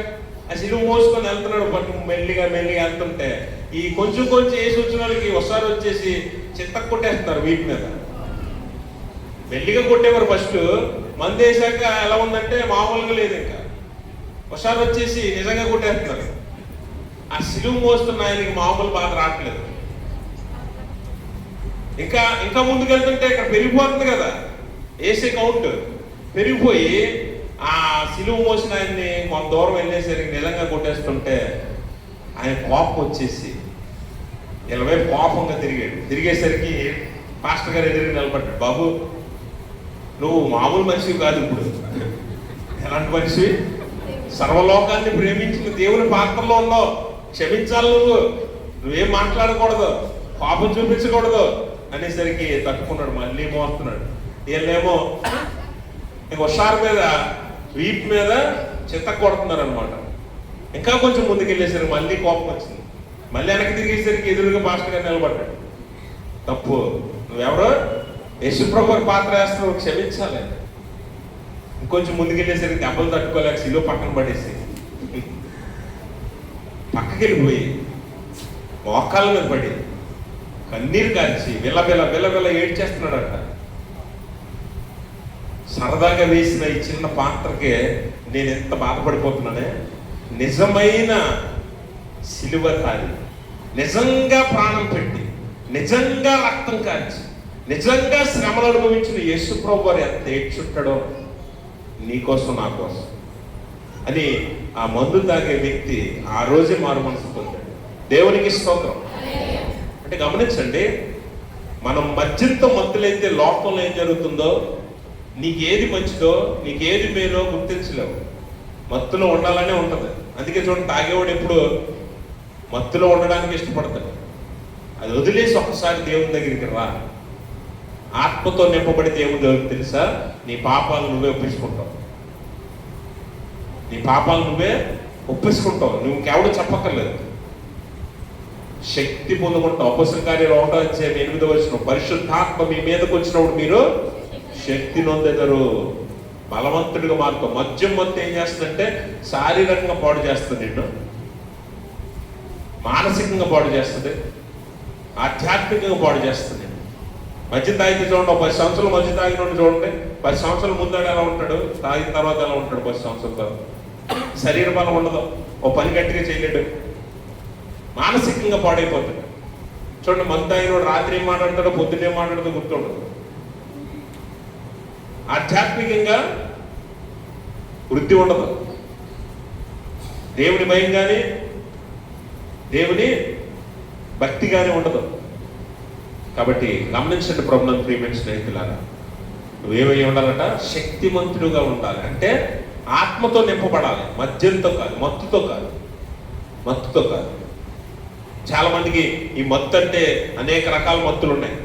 ఆ సిలువు మోసుకొని వెళ్తున్నాడు. పట్టు మెల్లిగా వెళ్తుంటే ఈ కొంచెం వేసి వచ్చిన వాళ్ళకి ఒకసారి వచ్చేసి చిత్త కొట్టేస్తున్నారు వీటి మీద. మెల్లిగా కొట్టేవారు ఫస్ట్, మంది వేసాక ఎలా ఉందంటే మామూలుగా లేదు. ఇంకా ఒకసారి వచ్చేసి నిజంగా కొట్టేస్తున్నారు. ఆ సిలువు మోస్తున్న ఆయనకి మామూలు బాధ రావట్లేదు. ఇంకా ముందుకు వెళ్తుంటే ఇక్కడ పెరిగిపోతుంది కదా, వేసే కౌంట్ పెరిగిపోయి ఆ సిలువు మోసిన ఆయన్ని కొంత దూరం వెళ్ళేసరికి నిజంగా కొట్టేస్తుంటే ఆయన కోపం వచ్చేసి ఇలావే కోపంగా తిరిగేసరికి పాస్టర్ గారు ఎదురు నిలబడ్డాడు. బాబు, నువ్వు మామూలు మనిషివి కాదు, ఇప్పుడు ఎలాంటి మనిషి, సర్వలోకాన్ని ప్రేమించిన దేవుని పాత్రలో ఉన్నావు, క్షమించాలి, నువ్వేం మాట్లాడకూడదు, పాపం చూపించకూడదు అనేసరికి తట్టుకున్నాడు. మళ్ళీ మోస్తున్నాడు. వీళ్ళేమో హుషారు మీద వీప్ మీద చిత్త కొడుతున్నారు అనమాట. ఇంకా కొంచెం ముందుకు వెళ్ళేసరికి మళ్ళీ కోపం వచ్చింది. మళ్ళీ వెనక్కి తిరిగేసరికి ఎదురుగా పాస్టర్ గారు నిలబడ్డాడు. తప్పు, నువ్వెవరో యేసుప్రభు పాత్ర వేస్తున్నావు, క్షమించాలి. ఇంకొంచెం ముందుకెళ్ళేసరికి దెబ్బలు తట్టుకోలేక సిలువ పక్కన పడేసి పక్కకి వెళ్ళిపోయి మోకాళ్ళ మీద పడి కన్నీరు కార్చి విల్ల ఏడ్చేస్తున్నాడట. సరదాగా వేసిన ఈ చిన్న పాత్రకే నేను ఎంత బాధపడిపోతున్నానే. నిజమైన సిలువధారి, నిజంగా ప్రాణం పెట్టి, నిజంగా రక్తం కార్చి, నిజంగా శ్రమలు అనుభవించిన యేసుప్రభు వారు ఎంత ఏడ్చుంటాడో నీకోసం నా కోసం అని ఆ మందు తాగే వ్యక్తి ఆ రోజే మారు మనసు పొందాడు. దేవునికి స్తోత్రం. అంటే గమనించండి, మనం మద్యంతో మత్తులైతే లోకంలో ఏం జరుగుతుందో, నీకేది మంచిదో నీకేది మేలో గుర్తించలేవు. మత్తులో ఉండాలనే ఉంటుంది. అందుకే చూడండి, తాగేవాడు ఎప్పుడు మత్తులో ఉండడానికి ఇష్టపడతాడు. అది వదిలేసి ఒక్కసారి దేవుని దగ్గరికి రా. ఆత్మతో నింపబడి దేవుని దగ్గరికి తెలుసా, నీ పాపాలు నువ్వే ఒప్పించుకుంటావు. నీ పాపాలు నువ్వే ఒప్పించుకుంటావు. నువ్వు ఇంకెవడు చెప్పక్కర్లేదు. శక్తి పొందుకుంటావు. అపొస్తలుల కార్యాలు 1:8 పరిశుద్ధాత్మ మీ మీదకి వచ్చినప్పుడు మీరు శక్తి నొందెదరు, బలవంతుడిగా మారుతావు. మద్యం మొత్తం ఏం చేస్తుందంటే శారీరకంగా పాడు చేస్తుంది, నిన్ను మానసికంగా పాడు చేస్తుంది, ఆధ్యాత్మికంగా పాడు చేస్తుంది. మద్యం తాగితే చూడండి, 10 సంవత్సరాలు మద్యం తాగినోడు చూడండి, 10 సంవత్సరాల ముందాడు ఎలా ఉంటాడు, తాగిన తర్వాత ఎలా ఉంటాడు, 10 సంవత్సరాల తర్వాత శరీర బలం ఉండదు, ఓ పని గట్టిగా చేయలేడు, మానసికంగా పాడైపోతాడు. చూడండి, మందు తాగినోడు రాత్రి ఏం మాట్లాడతాడో పొద్దున్నేం మాట్లాడతాడో గుర్తుండదు. ఆధ్యాత్మికంగా వృద్ధి ఉండదు. దేవుని భయం కానీ దేవుని భక్తి కానీ ఉండదు. కాబట్టి గమనించండి ప్రభునందు ప్రియమైన స్నేహితులారా, నువ్వేమై ఉండాలట, శక్తిమంతుడుగా ఉండాలి. అంటే ఆత్మతో నింపబడాలి, మద్యంతో కాదు, మత్తుతో కాదు. చాలా మందికి ఈ మత్తు అంటే అనేక రకాల మత్తులు ఉన్నాయి.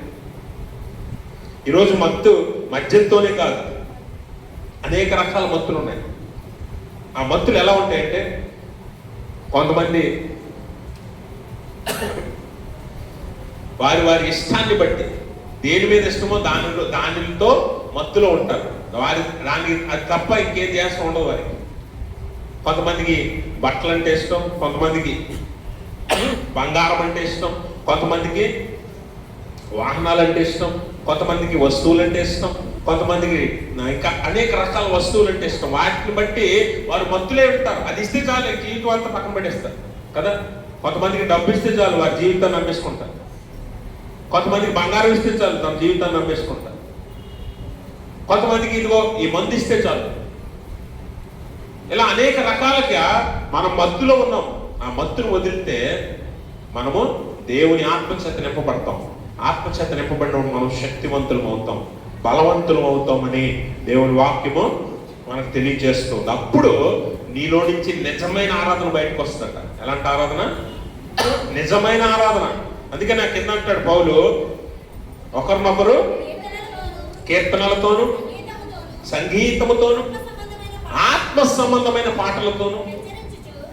ఈరోజు మత్తు మద్యంతోనే కాదు, అనేక రకాల మత్తులు ఉన్నాయి. ఆ మత్తులు ఎలా ఉంటాయంటే, కొంతమంది వారి ఇష్టాన్ని బట్టి దేని మీద ఇష్టమో దానితో మత్తులో ఉంటారు. దానికి అది తప్ప ఇంకేం చేస్తూ ఉండదు వారికి. కొంతమందికి బట్టలు అంటే ఇష్టం, కొంతమందికి బంగారం అంటే ఇష్టం, కొంతమందికి వాహనాలు అంటే ఇష్టం, కొంతమందికి వస్తువులు అంటే ఇష్టం, కొంతమందికి ఇంకా అనేక రకాల వస్తువులు అంటే ఇష్టం. వాటిని బట్టి వారు మత్తులే ఉంటారు. అది ఇస్తే చాలు, జీవితం అంతా పక్కన పెట్టేస్తారు కదా. కొంతమందికి డబ్బు ఇస్తే చాలు, వారి జీవితాన్ని నమ్మేసుకుంటారు. కొంతమందికి బంగారం ఇస్తే చాలు, తన జీవితాన్ని నమ్మేసుకుంటారు. కొంతమందికి ఇదిగో ఈ మందు ఇస్తే చాలు. ఇలా అనేక రకాలుగా మనం మత్తులో ఉన్నాం. ఆ మత్తును వదిలితే మనము దేవుని ఆత్మచేత నింపబడతాం. ఆత్మచేత నింపబడినప్పుడు మనం శక్తివంతులం అవుతాం, బలవంతులం అవుతామని దేవుని వాక్యము మనకు తెలియజేస్తుంది. అప్పుడు నీలో నుంచి నిజమైన ఆరాధన బయటకు వస్తుందట. ఎలాంటి ఆరాధన? నిజమైన ఆరాధన. అందుకే నాకు కింద అంటాడు పౌలు, ఒకరినొకరు కీర్తనలతోను, సంగీతముతోను, ఆత్మ సంబంధమైన పాటలతోను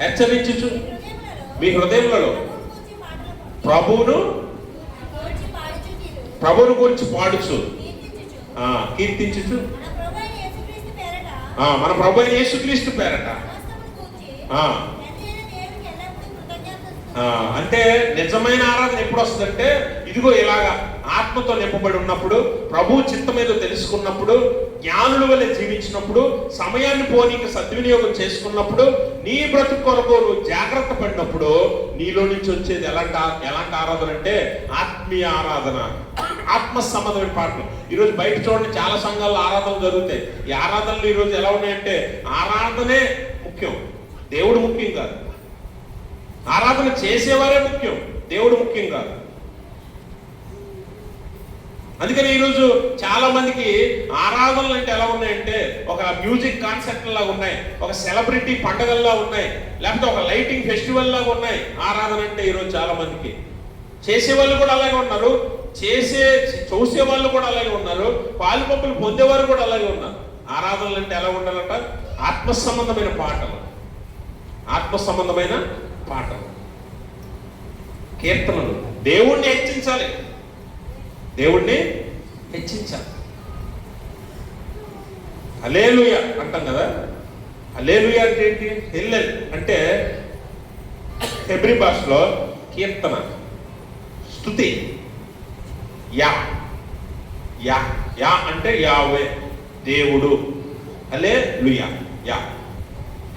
హెచ్చరించుచు మీ హృదయములలో ప్రభువును గురించి పాడుచు, కీర్తించుచు మన ప్రభు అయిన యేసుక్రీస్తు పేరట. అంటే నిజమైన ఆరాధన ఎప్పుడు వస్తుందంటే ఇదిగో ఇలాగా ఆత్మతో నింపబడి ఉన్నప్పుడు, ప్రభు చిత్తం ఏదో తెలుసుకున్నప్పుడు, జ్ఞానుల వల్ల జీవించినప్పుడు, సమయాన్ని పోనీకి సద్వినియోగం చేసుకున్నప్పుడు, నీ బ్రతుకు కొరకు నువ్వు జాగ్రత్త పడినప్పుడు నీలో నుంచి వచ్చేది ఎలాంటి ఆరాధన అంటే ఆత్మీయ ఆరాధన, ఆత్మ సంబంధమైన పాటలు. ఈరోజు బయట చూడండి, చాలా సంఘాల్లో ఆరాధనలు జరుగుతాయి. ఈ ఆరాధనలు ఈరోజు ఎలా ఉన్నాయంటే ఆరాధనే ముఖ్యం, దేవుడు ముఖ్యం కాదు. ఆరాధన చేసేవారే ముఖ్యం, దేవుడు ముఖ్యం కాదు. అందుకని ఈరోజు చాలా మందికి ఆరాధనలు అంటే ఎలా ఉన్నాయంటే ఒక మ్యూజిక్ కాన్సెప్ట్ లాగా ఉన్నాయి, ఒక సెలబ్రిటీ పండుగల్లా ఉన్నాయి, లేకపోతే ఒక లైటింగ్ ఫెస్టివల్ లాగా ఉన్నాయి ఆరాధన అంటే. ఈరోజు చాలా మందికి చేసేవాళ్ళు కూడా అలాగే ఉన్నారు, చూసే వాళ్ళు కూడా అలాగే ఉన్నారు, పాలు పప్పులు పొందేవారు కూడా అలాగే ఉన్నారు. ఆరాధనలు అంటే ఎలా ఉండాలంట? ఆత్మ సంబంధమైన పాటలు, ఆత్మ సంబంధమైన పాటలు, కీర్తనలు. దేవుణ్ణి హెచ్చించాలి, దేవుణ్ణి హెచ్చించాలి. హల్లెలూయా అంటాం కదా. హల్లెలూయా అంటే ఏంటి? హెల్లెల్ అంటే హెబ్రీ భాషలో కీర్తన, స్తుతి. యా యా యా అంటే యావే, దేవుడు. హల్లెలూయా, యా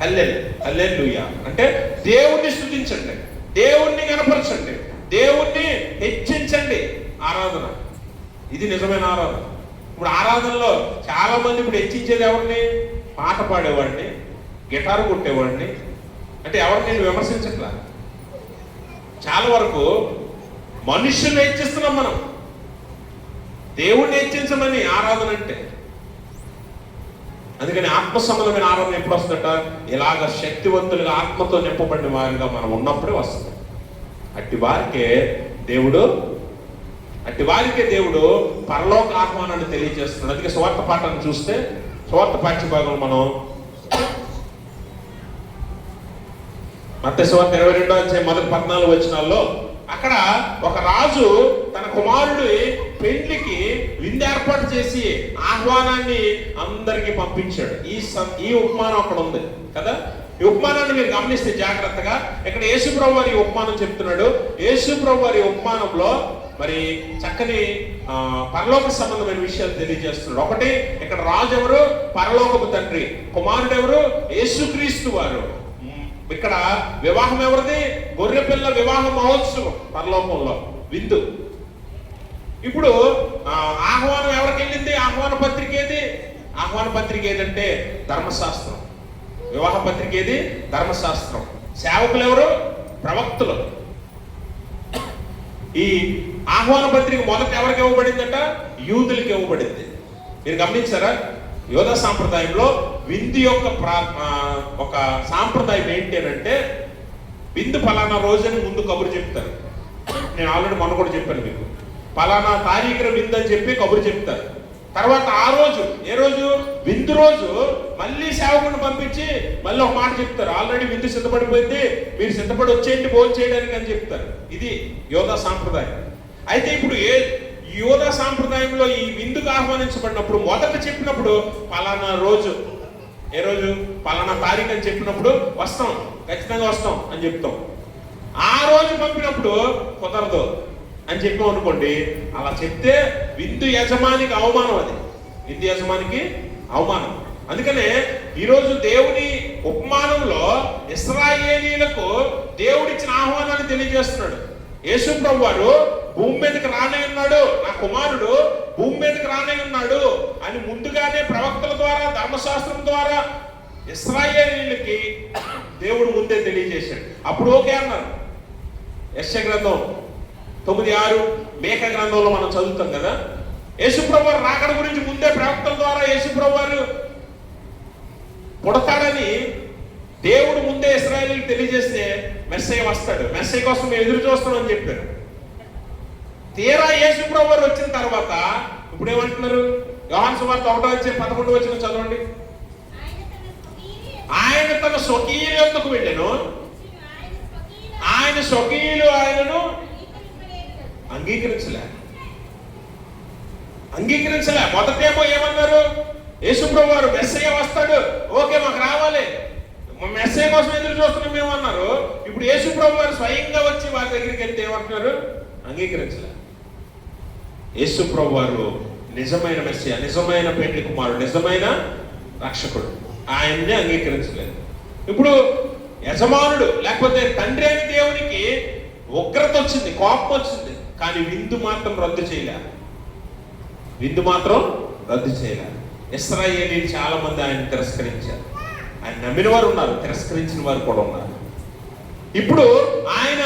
హల్లెలూయా అంటే దేవుణ్ణి స్తుతించండి, దేవుణ్ణి కనపరచండి, దేవుణ్ణి హెచ్చించండి. ఆరాధన ఇది నిజమైన ఆరాధన. ఇప్పుడు ఆరాధనలో చాలా మంది ఇప్పుడు హెచ్చించేది ఎవరిని? పాట పాడేవాడిని, గిటారు కొట్టేవాడిని. అంటే ఎవరిని నేను విమర్శించట్లా, చాలా వరకు మనుషుల్ని హెచ్చిస్తున్నాం మనం, దేవుణ్ణి హెచ్చించమని ఆరాధన అంటే. అందుకని ఆత్మ సంబంధమైన ఆరాధన ఎప్పుడు వస్తుందట? ఇలాగ శక్తివంతులుగా ఆత్మతో నింపబడిన వారిగా మనం ఉన్నప్పుడే వస్తుంది. అట్టి వారికే దేవుడు పరలోక ఆహ్వానాన్ని తెలియజేస్తున్నాడు. అందుకే సువార్త పాఠాన్ని చూస్తే, సువార్త పాఠ్యభాగం మనం మత్తయి సువార్త 22వ అధ్యాయం మొదటి 14 వచనాల్లో అక్కడ ఒక రాజు తన కుమారుడి పెళ్లికి విందు ఏర్పాటు చేసి ఆహ్వానాన్ని అందరికి పంపించాడు. ఈ ఉపమానం అక్కడ ఉంది కదా. ఈ ఉపమానాన్ని మీరు గమనిస్తే జాగ్రత్తగా, ఇక్కడ యేసుప్రభు వారి ఉపమానం చెప్తున్నాడు. యేసుప్రభు వారి ఉపమానంలో మరి చక్కని పరలోక సంబంధమైన విషయాలు తెలియజేస్తున్నాడు. ఒకటి, ఇక్కడ రాజు ఎవరు? పరలోకపు తండ్రి. కుమారుడు ఎవరు? యేసుక్రీస్తు వారు. ఇక్కడ వివాహం ఎవరిది? గొర్రెపిల్ల వివాహ మహోత్సవం పరలోకంలో విందు. ఇప్పుడు ఆహ్వానం ఎవరికి వెళ్ళింది? ఆహ్వాన పత్రిక ఏది? ఆహ్వాన పత్రిక ఏదంటే ధర్మశాస్త్రం. వివాహ పత్రిక ఏది? ధర్మశాస్త్రం. సేవకులు ఎవరు? ప్రవక్తులు. ఈ ఆహ్వాన పత్రిక మొదట ఎవరికి ఇవ్వబడిందట? యూదులకి ఇవ్వబడింది. మీరు గమనించారా? యోధా సాంప్రదాయంలో విందు యొక్క ఒక సాంప్రదాయం ఏంటి అని అంటే, విందు ఫలానా రోజుని ముందు కబురు చెప్తారు. నేను ఆల్రెడీ మొన్న కూడా చెప్పాను మీకు, ఫలానా తారీఖున విందు అని చెప్పి కబురు చెప్తారు. తర్వాత ఆ రోజు, ఏ రోజు? విందు రోజు మళ్ళీ సేవకుని పంపించి మళ్ళీ ఒక మాట చెప్తారు, ఆల్రెడీ విందు సిద్ధపడిపోయింది, మీరు సిద్ధపడి వచ్చేయండి భోజనం చేయడానికి అని చెప్తారు. ఇది యోధా సాంప్రదాయం. అయితే ఇప్పుడు యోధా సాంప్రదాయంలో ఈ విందుకు ఆహ్వానించబడినప్పుడు మొదట చెప్పినప్పుడు పలానా రోజు, ఏ రోజు? పలానా తారీఖు అని చెప్పినప్పుడు వస్తాం, ఖచ్చితంగా వస్తాం అని చెప్తాం. ఆ రోజు పంపినప్పుడు కుదరదు అని చెప్పాం అనుకోండి, అలా చెప్తే విందు యజమానికి అవమానం. అది విందు యజమానికి అవమానం. అందుకనే ఈరోజు దేవుని ఉపమానంలో ఇశ్రాయేలీయులకు దేవుడిచ్చిన ఆహ్వానాన్ని తెలియజేస్తున్నాడు. యేసు ప్రభు వారు భూమి మీదకి రానే ఉన్నాడు, నా కుమారుడు భూమి మీదకి రానే ఉన్నాడు అని ముందుగానే ప్రవక్తల ద్వారా, ధర్మశాస్త్రం ద్వారా ఇశ్రాయేలీయులకి దేవుడు ముందే తెలియజేశాడు. అప్పుడు ఓకే అన్నారు. యెషయా గ్రంథం 9:6, మేకా గ్రంథంలో మనం చదువుతాం కదా. యేసుప్రభు వారు రాకడ గురించి ముందే ప్రవక్తల ద్వారా యేసుప్రభు వారు పుడతాడని దేవుడు ముందే ఇశ్రాయేలీయులకు తెలియజేస్తే మెస్సయ్య వస్తాడు, మెస్సయ్య కోసం మేము ఎదురు చూస్తామని చెప్పారు. తీరా యేసుప్రభు వారు వచ్చిన తర్వాత ఇప్పుడు ఏమంటున్నారు? యోహాను సువార్త 1:11 వచ్చిన చదవండి. ఆయన తన స్వకీయుల యొద్దకు వెళ్ళెను, ఆయన స్వకీయులు ఆయనను అంగీకరించలే. మొదటేమో ఏమన్నారు? యేసుప్రభు వారు మెస్సయ్య వస్తాడు, ఓకే మాకు రావాలి, మెస్సయ్య కోసం ఎదురు చూస్తున్నాం మేము అన్నారు. ఇప్పుడు యేసుప్రభు వారు స్వయంగా వచ్చి వారి దగ్గరికి వెళ్తే ఏమంటున్నారు? అంగీకరించలేదు. యేసుప్రభు వారు నిజమైన మెస్సయ్య, నిజమైన పెండ్లి కుమారుడు, నిజమైన రక్షకుడు, ఆయన్ని అంగీకరించలేదు. ఇప్పుడు యజమానుడు లేకపోతే తండ్రి అయిన దేవునికి ఉగ్రత వచ్చింది, కోపం వచ్చింది, కానీ విందు మాత్రం రద్దు చేయలేదు. విందు మాత్రం రద్దు చేయలేదు. ఇశ్రాయేలీయులు చాలా మంది ఆయన తిరస్కరించారు. ఆయన నమ్మిన వారు ఉన్నారు, తిరస్కరించిన వారు కూడా ఉన్నారు. ఇప్పుడు ఆయన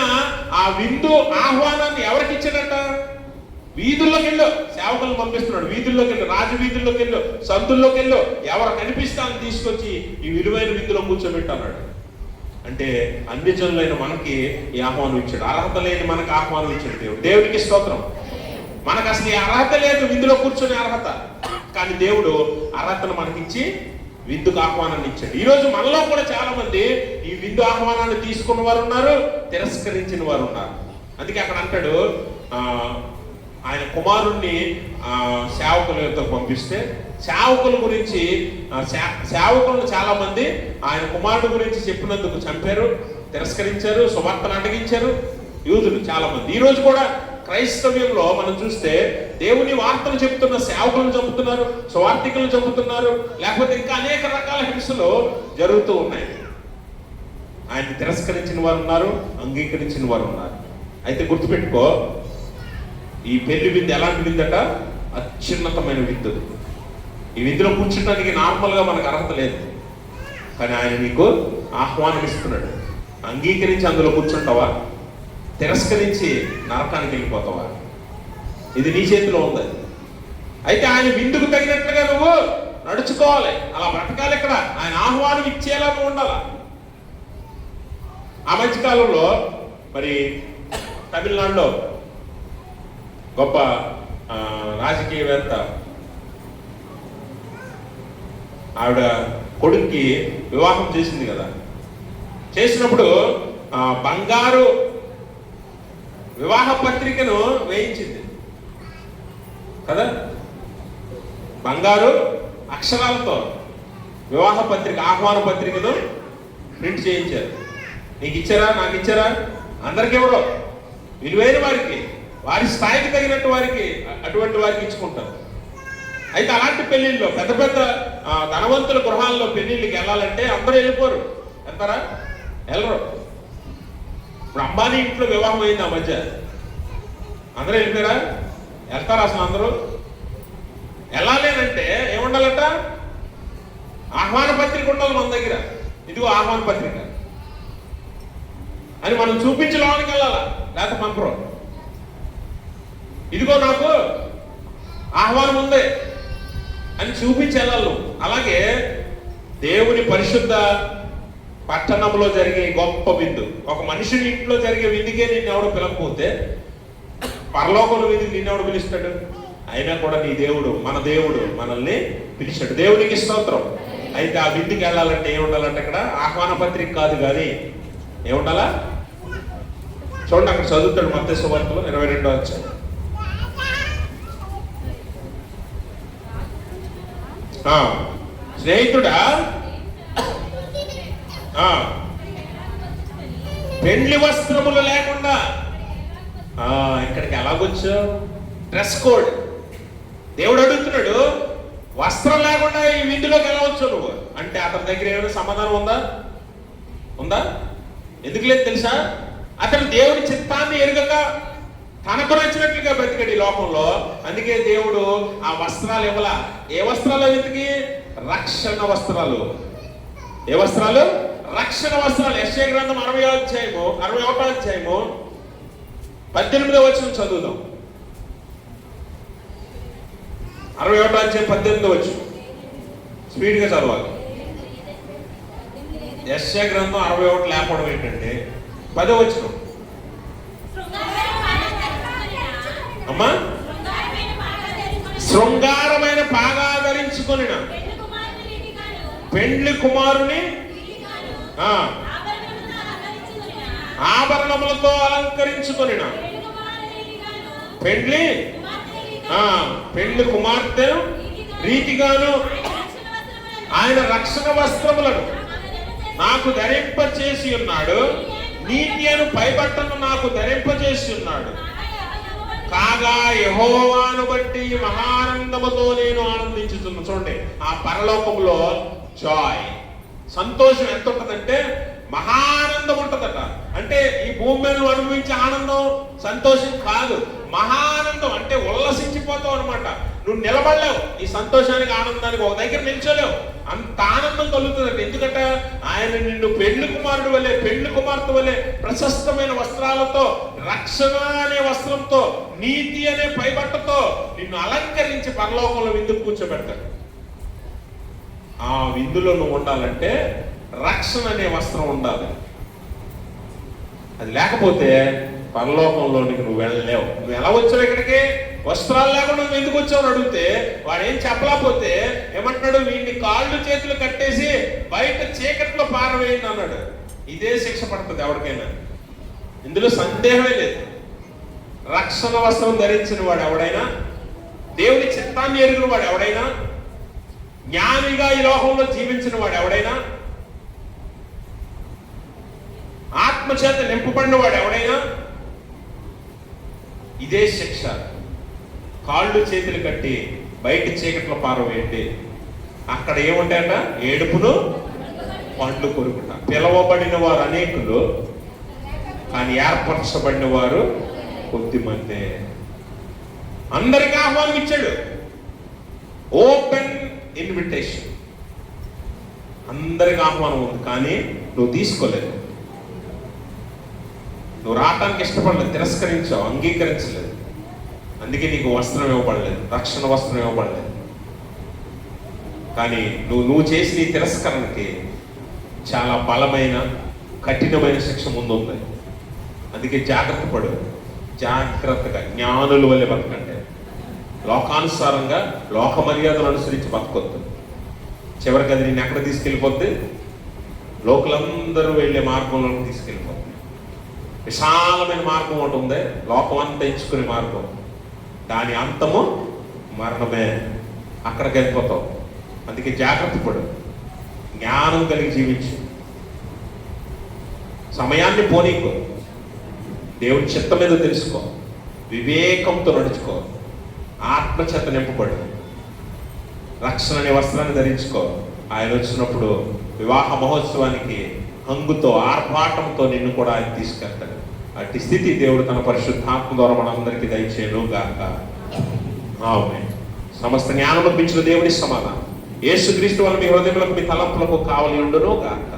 ఆ విందు ఆహ్వానాన్ని ఎవరికి ఇచ్చాడంట? వీధుల్లోకి వెళ్ళు, సేవకులను పంపిస్తున్నాడు. వీధుల్లోకి వెళ్ళు, రాజు వీధుల్లోకి వెళ్ళు, సంతుల్లోకి వెళ్ళు, ఎవరు కనిపిస్తాను తీసుకొచ్చి ఈ విలువైన విందులో కూర్చోబెట్టన్నాడు. అంటే అన్ని జనులైన మనకి ఈ ఆహ్వానం ఇచ్చాడు. అర్హత లేని మనకు ఆహ్వానం ఇచ్చాడు దేవుడు. దేవుడికి స్తోత్రం. మనకు అసలు ఈ అర్హత లేదు, విందులో కూర్చొని అర్హత, కానీ దేవుడు అర్హతను మనకిచ్చి విందుకు ఆహ్వానాన్ని ఇచ్చాడు. ఈరోజు మనలో కూడా చాలా మంది ఈ విందు ఆహ్వానాన్ని తీసుకున్న వారు ఉన్నారు, తిరస్కరించిన వారు ఉన్నారు. అందుకే అక్కడ అంటాడు, ఆయన కుమారుణ్ణి సేవకులతో పంపిస్తే సేవకుల గురించి సేవకులను చాలా మంది ఆయన కుమారుడు గురించి చెప్పినందుకు చంపారు, తిరస్కరించారు, సువార్తను అడ్డగించారు యూదులు చాలా మంది. ఈ రోజు కూడా క్రైస్తవ్యంలో మనం చూస్తే దేవుని వార్తలు చెబుతున్న సేవకులను చంపుతున్నారు, సువార్థికులను చంపుతున్నారు, లేకపోతే ఇంకా అనేక రకాల హింసలు జరుగుతూ ఉన్నాయి. ఆయన తిరస్కరించిన వారు ఉన్నారు, అంగీకరించిన వారు ఉన్నారు. అయితే గుర్తుపెట్టుకో, ఈ పెళ్లి విందు ఎలాంటి విందట? అత్యున్నతమైన విందు. ఈ విందులో కూర్చుంటానికి నార్మల్గా మనకు అర్హత లేదు, కానీ ఆయన నీకు ఆహ్వానం ఇస్తున్నాడు. అంగీకరించి అందులో కూర్చుంటావా, తిరస్కరించి నరకానికి వెళ్ళిపోతావా? ఇది నీ చేతిలో ఉంది. అయితే ఆయన విందుకు తగినట్లుగా నువ్వు నడుచుకోవాలి, అలా బ్రతకాలి. ఇక్కడ ఆయన ఆహ్వానం ఇచ్చేలా నువ్వు ఉండాలి. ఆ మధ్యకాలంలో మరి తమిళనాడులో గొప్ప రాజకీయవేత్త ఆవిడ కొడుక్కి వివాహం చేసింది కదా. చేసినప్పుడు బంగారు వివాహ పత్రికను వేయించింది కదా. బంగారు అక్షరాలతో వివాహ పత్రిక, ఆహ్వాన పత్రికను ప్రింట్ చేయించారు. నీకు ఇచ్చారా, నాకు ఇచ్చారా? అందరికి ఎవరో విలువైన వారికి, వారి స్థాయికి తగినట్టు వారికి, అటువంటి వారికి ఇచ్చుకుంటారు. అయితే అలాంటి పెళ్లిళ్ళు, పెద్ద పెద్ద ధనవంతుల గృహాల్లో పెళ్లిళ్ళకి వెళ్ళాలంటే అందరూ వెళ్ళిపోరు. వెళ్తారా? వెళ్ళరు. ఇప్పుడు అంబానీ ఇంట్లో వివాహం అయింది ఆ మధ్య, అందరూ వెళ్ళిపోయారా? వెళ్తారా అసలు అందరూ? వెళ్ళాలేనంటే ఏముండాలంట? ఆహ్వాన పత్రిక ఉండాలి మన దగ్గర. ఇదిగో ఆహ్వాన పత్రిక అని మనం చూపించి లోనికి వెళ్ళాలా, లేకపోతే పంపరు. ఇదిగో నాకు ఆహ్వానం ఉంది అని చూపించి వెళ్ళాలి. అలాగే దేవుని పరిశుద్ధ పట్టణంలో జరిగే గొప్ప విందు, ఒక మనుషుని ఇంట్లో జరిగే విందుకే నిన్ను ఎవడు పిలవకపోతే పరలోకంలో విందుకు నిన్నెవడు పిలుస్తాడు? అయినా కూడా నీ దేవుడు, మన దేవుడు మనల్ని పిలిచాడు. దేవునికి స్తోత్రం. అయితే ఆ విందుకి వెళ్ళాలంటే ఏముండాలంటే అక్కడ ఆహ్వాన పత్రిక కాదు, కానీ ఏముండాలా? చూడండి, అక్కడ చదువుతాడు మత్తయి సువార్తలో 22వ అధ్యాయం. స్నేహితుడా, పెండ్లి వస్త్రములు లేకుండా ఇక్కడికి ఎలాగొచ్చావు? Dress code. దేవుడు అడుగుతున్నాడు, వస్త్రం లేకుండా ఈ విందులోకి ఎలా వచ్చావు నువ్వు అంటే అతని దగ్గర ఏమైనా సమాధానం ఉందా? ఎందుకు లేదు తెలుసా? అతను దేవుడి చిత్తాన్ని ఎరుగక తనకు నచ్చినట్లుగా బ్రతికాడు ఈ లోకంలో. అందుకే దేవుడు ఆ వస్త్రాలు ఇవ్వలా. ఏ వస్త్రాలు? ఎందుకు? రక్షణ వస్త్రాలు. ఏ వస్త్రాలు? రక్షణ వస్త్రాలు. యెషయా గ్రంథం 61వ అధ్యాయము 18వ వచనం చదువుదాం. 61వ అధ్యాయం 18వ వచనం స్పీడ్ గా చదవాలి. యెషయా గ్రంథం 61 లేకపోవడం ఏంటంటే 10వ వచనం. అమ్మా, శృంగారమైన పాగా ధరించుకొనిన పెండ్లి కుమారుని ఆభరణములతో అలంకరించుకొనిన పెండ్లి కుమార్తె రీతిగాను ఆయన రక్షణ వస్త్రములను నాకు ధరింపచేసి ఉన్నాడు, నీతి అను పైబట్టను నాకు ధరింపచేసి ఉన్నాడు. కాగా యెహోవాను బట్టి మహానందముతో నేను ఆనందించుతున్నా. చూడండి, ఆ పరలోకంలో జాయ్, సంతోషం ఎంత ఉంటుందంటే మహానందం ఉంటుందట. అంటే ఈ భూమి మీద అనుభవించే ఆనందం సంతోషం కాదు, మహానందం. అంటే ఉల్లసించిపోతావు అనమాట. నువ్వు నిలబడలేవు ఈ సంతోషానికి ఆనందానికి, ఒక దగ్గర నిల్చోలేవు, అంత ఆనందం కలుగుతుందంట. ఎందుకంటే ఆయన నిన్ను పెళ్లి కుమారుడు వలె, పెళ్లి కుమార్తె వలె ప్రశస్తమైన వస్త్రాలతో, రక్షణ అనే వస్త్రంతో, నీతి అనే పైబట్టతో నిన్ను అలంకరించి పరలోకంలో విందుకు కూర్చోబెడతాడు. ఆ విందులో నువ్వు ఉండాలంటే రక్షణ అనే వస్త్రం ఉండాలి. అది లేకపోతే పరలోకంలోనికి నువ్వు వెళ్ళలేవు. నువ్వు ఎలా వచ్చావు ఇక్కడికి? వస్త్రాలు లేకుండా నువ్వు ఎందుకు వచ్చావు అని అడిగితే వాడు ఏం చెప్పలేకపోతే ఏమంటున్నాడు? వీడిని కాళ్ళు చేతులు కట్టేసి బయట చీకట్లో పారవేయండి అన్నాడు. ఇదే శిక్ష పడుతుంది ఎవరికైనా, ఇందులో సందేహమే లేదు. రక్షణ వస్త్రం ధరించిన వాడు ఎవడైనా, దేవుని చిత్తాన్ని ఎరిగిన వాడు ఎవడైనా, జ్ఞానిగా ఈ లోకంలో జీవించిన వాడు ఎవడైనా, ఆత్మచేత నింపబడిన వాడు ఎవడైనా, ఇదే శిక్ష. కాళ్ళు చేతులు కట్టి బయట చీకట్లో పారవేయండి. అక్కడ ఏముంటాయట? ఏడుపును పండ్లు కొరుకుట. పిలవబడిన వారు అనేకులు, కానీ ఏర్పరచబడిన వారు కొద్దిమందే. అందరికీ ఆహ్వానం ఇచ్చాడు, ఓపెన్ ఇన్విటేషన్. అందరికి ఆహ్వానం ఉంది, కానీ నువ్వు తీసుకోలేదు. నువ్వు రావటానికి ఇష్టపడలేదు, తిరస్కరించావు, అంగీకరించలేదు. అందుకే నీకు వస్త్రం ఇవ్వబడలేదు, రక్షణ వస్త్రం ఇవ్వబడలేదు. కానీ నువ్వు చేసిన ఈ తిరస్కరణకి చాలా బలమైన, కఠినమైన శిక్ష ముందు ఉంది. అందుకే జాగ్రత్త పడు, జాగ్రత్తగా జ్ఞానుల వల్లే బతకండి. లోకానుసారంగా, లోక మర్యాదలు అనుసరించి బతకొద్దు. చివరికి అది నేను ఎక్కడ తీసుకెళ్ళిపోద్ది? లోకులందరూ వెళ్ళే మార్గంలో తీసుకెళ్ళిపోద్ది. విశాలమైన మార్గం ఒకటి ఉంది, లోకం అంతా ఎంచుకునే మార్గం. దాని అంతము మరణమే. అక్కడికి వెళ్ళిపోతావు. అందుకే జాగ్రత్త పడు, జ్ఞానం కలిగి జీవించు. సమయాన్ని పోనీకో, దేవుని చిత్తం మీద తెలుసుకో, వివేకంతో నడుచుకో, ఆత్మచేత నింపబడు, రక్షణ అనే వస్త్రాన్ని ధరించుకో. ఆయన వచ్చినప్పుడు వివాహ మహోత్సవానికి హంగుతో, ఆర్భాటంతో నిన్ను కూడా ఆయన తీసుకెళ్తాడు. అట్టి స్థితి దేవుడు తన పరిశుద్ధాత్మ ద్వారా మనందరికీ దయచేయను గాక. ఆమేన్. సమస్త జ్ఞానం పెంచిన దేవుని సమాధానం యేసుక్రీస్తు వల్ల మీ హృదయములకు, మీ తలంపులకు కావలి ఉండును గాక.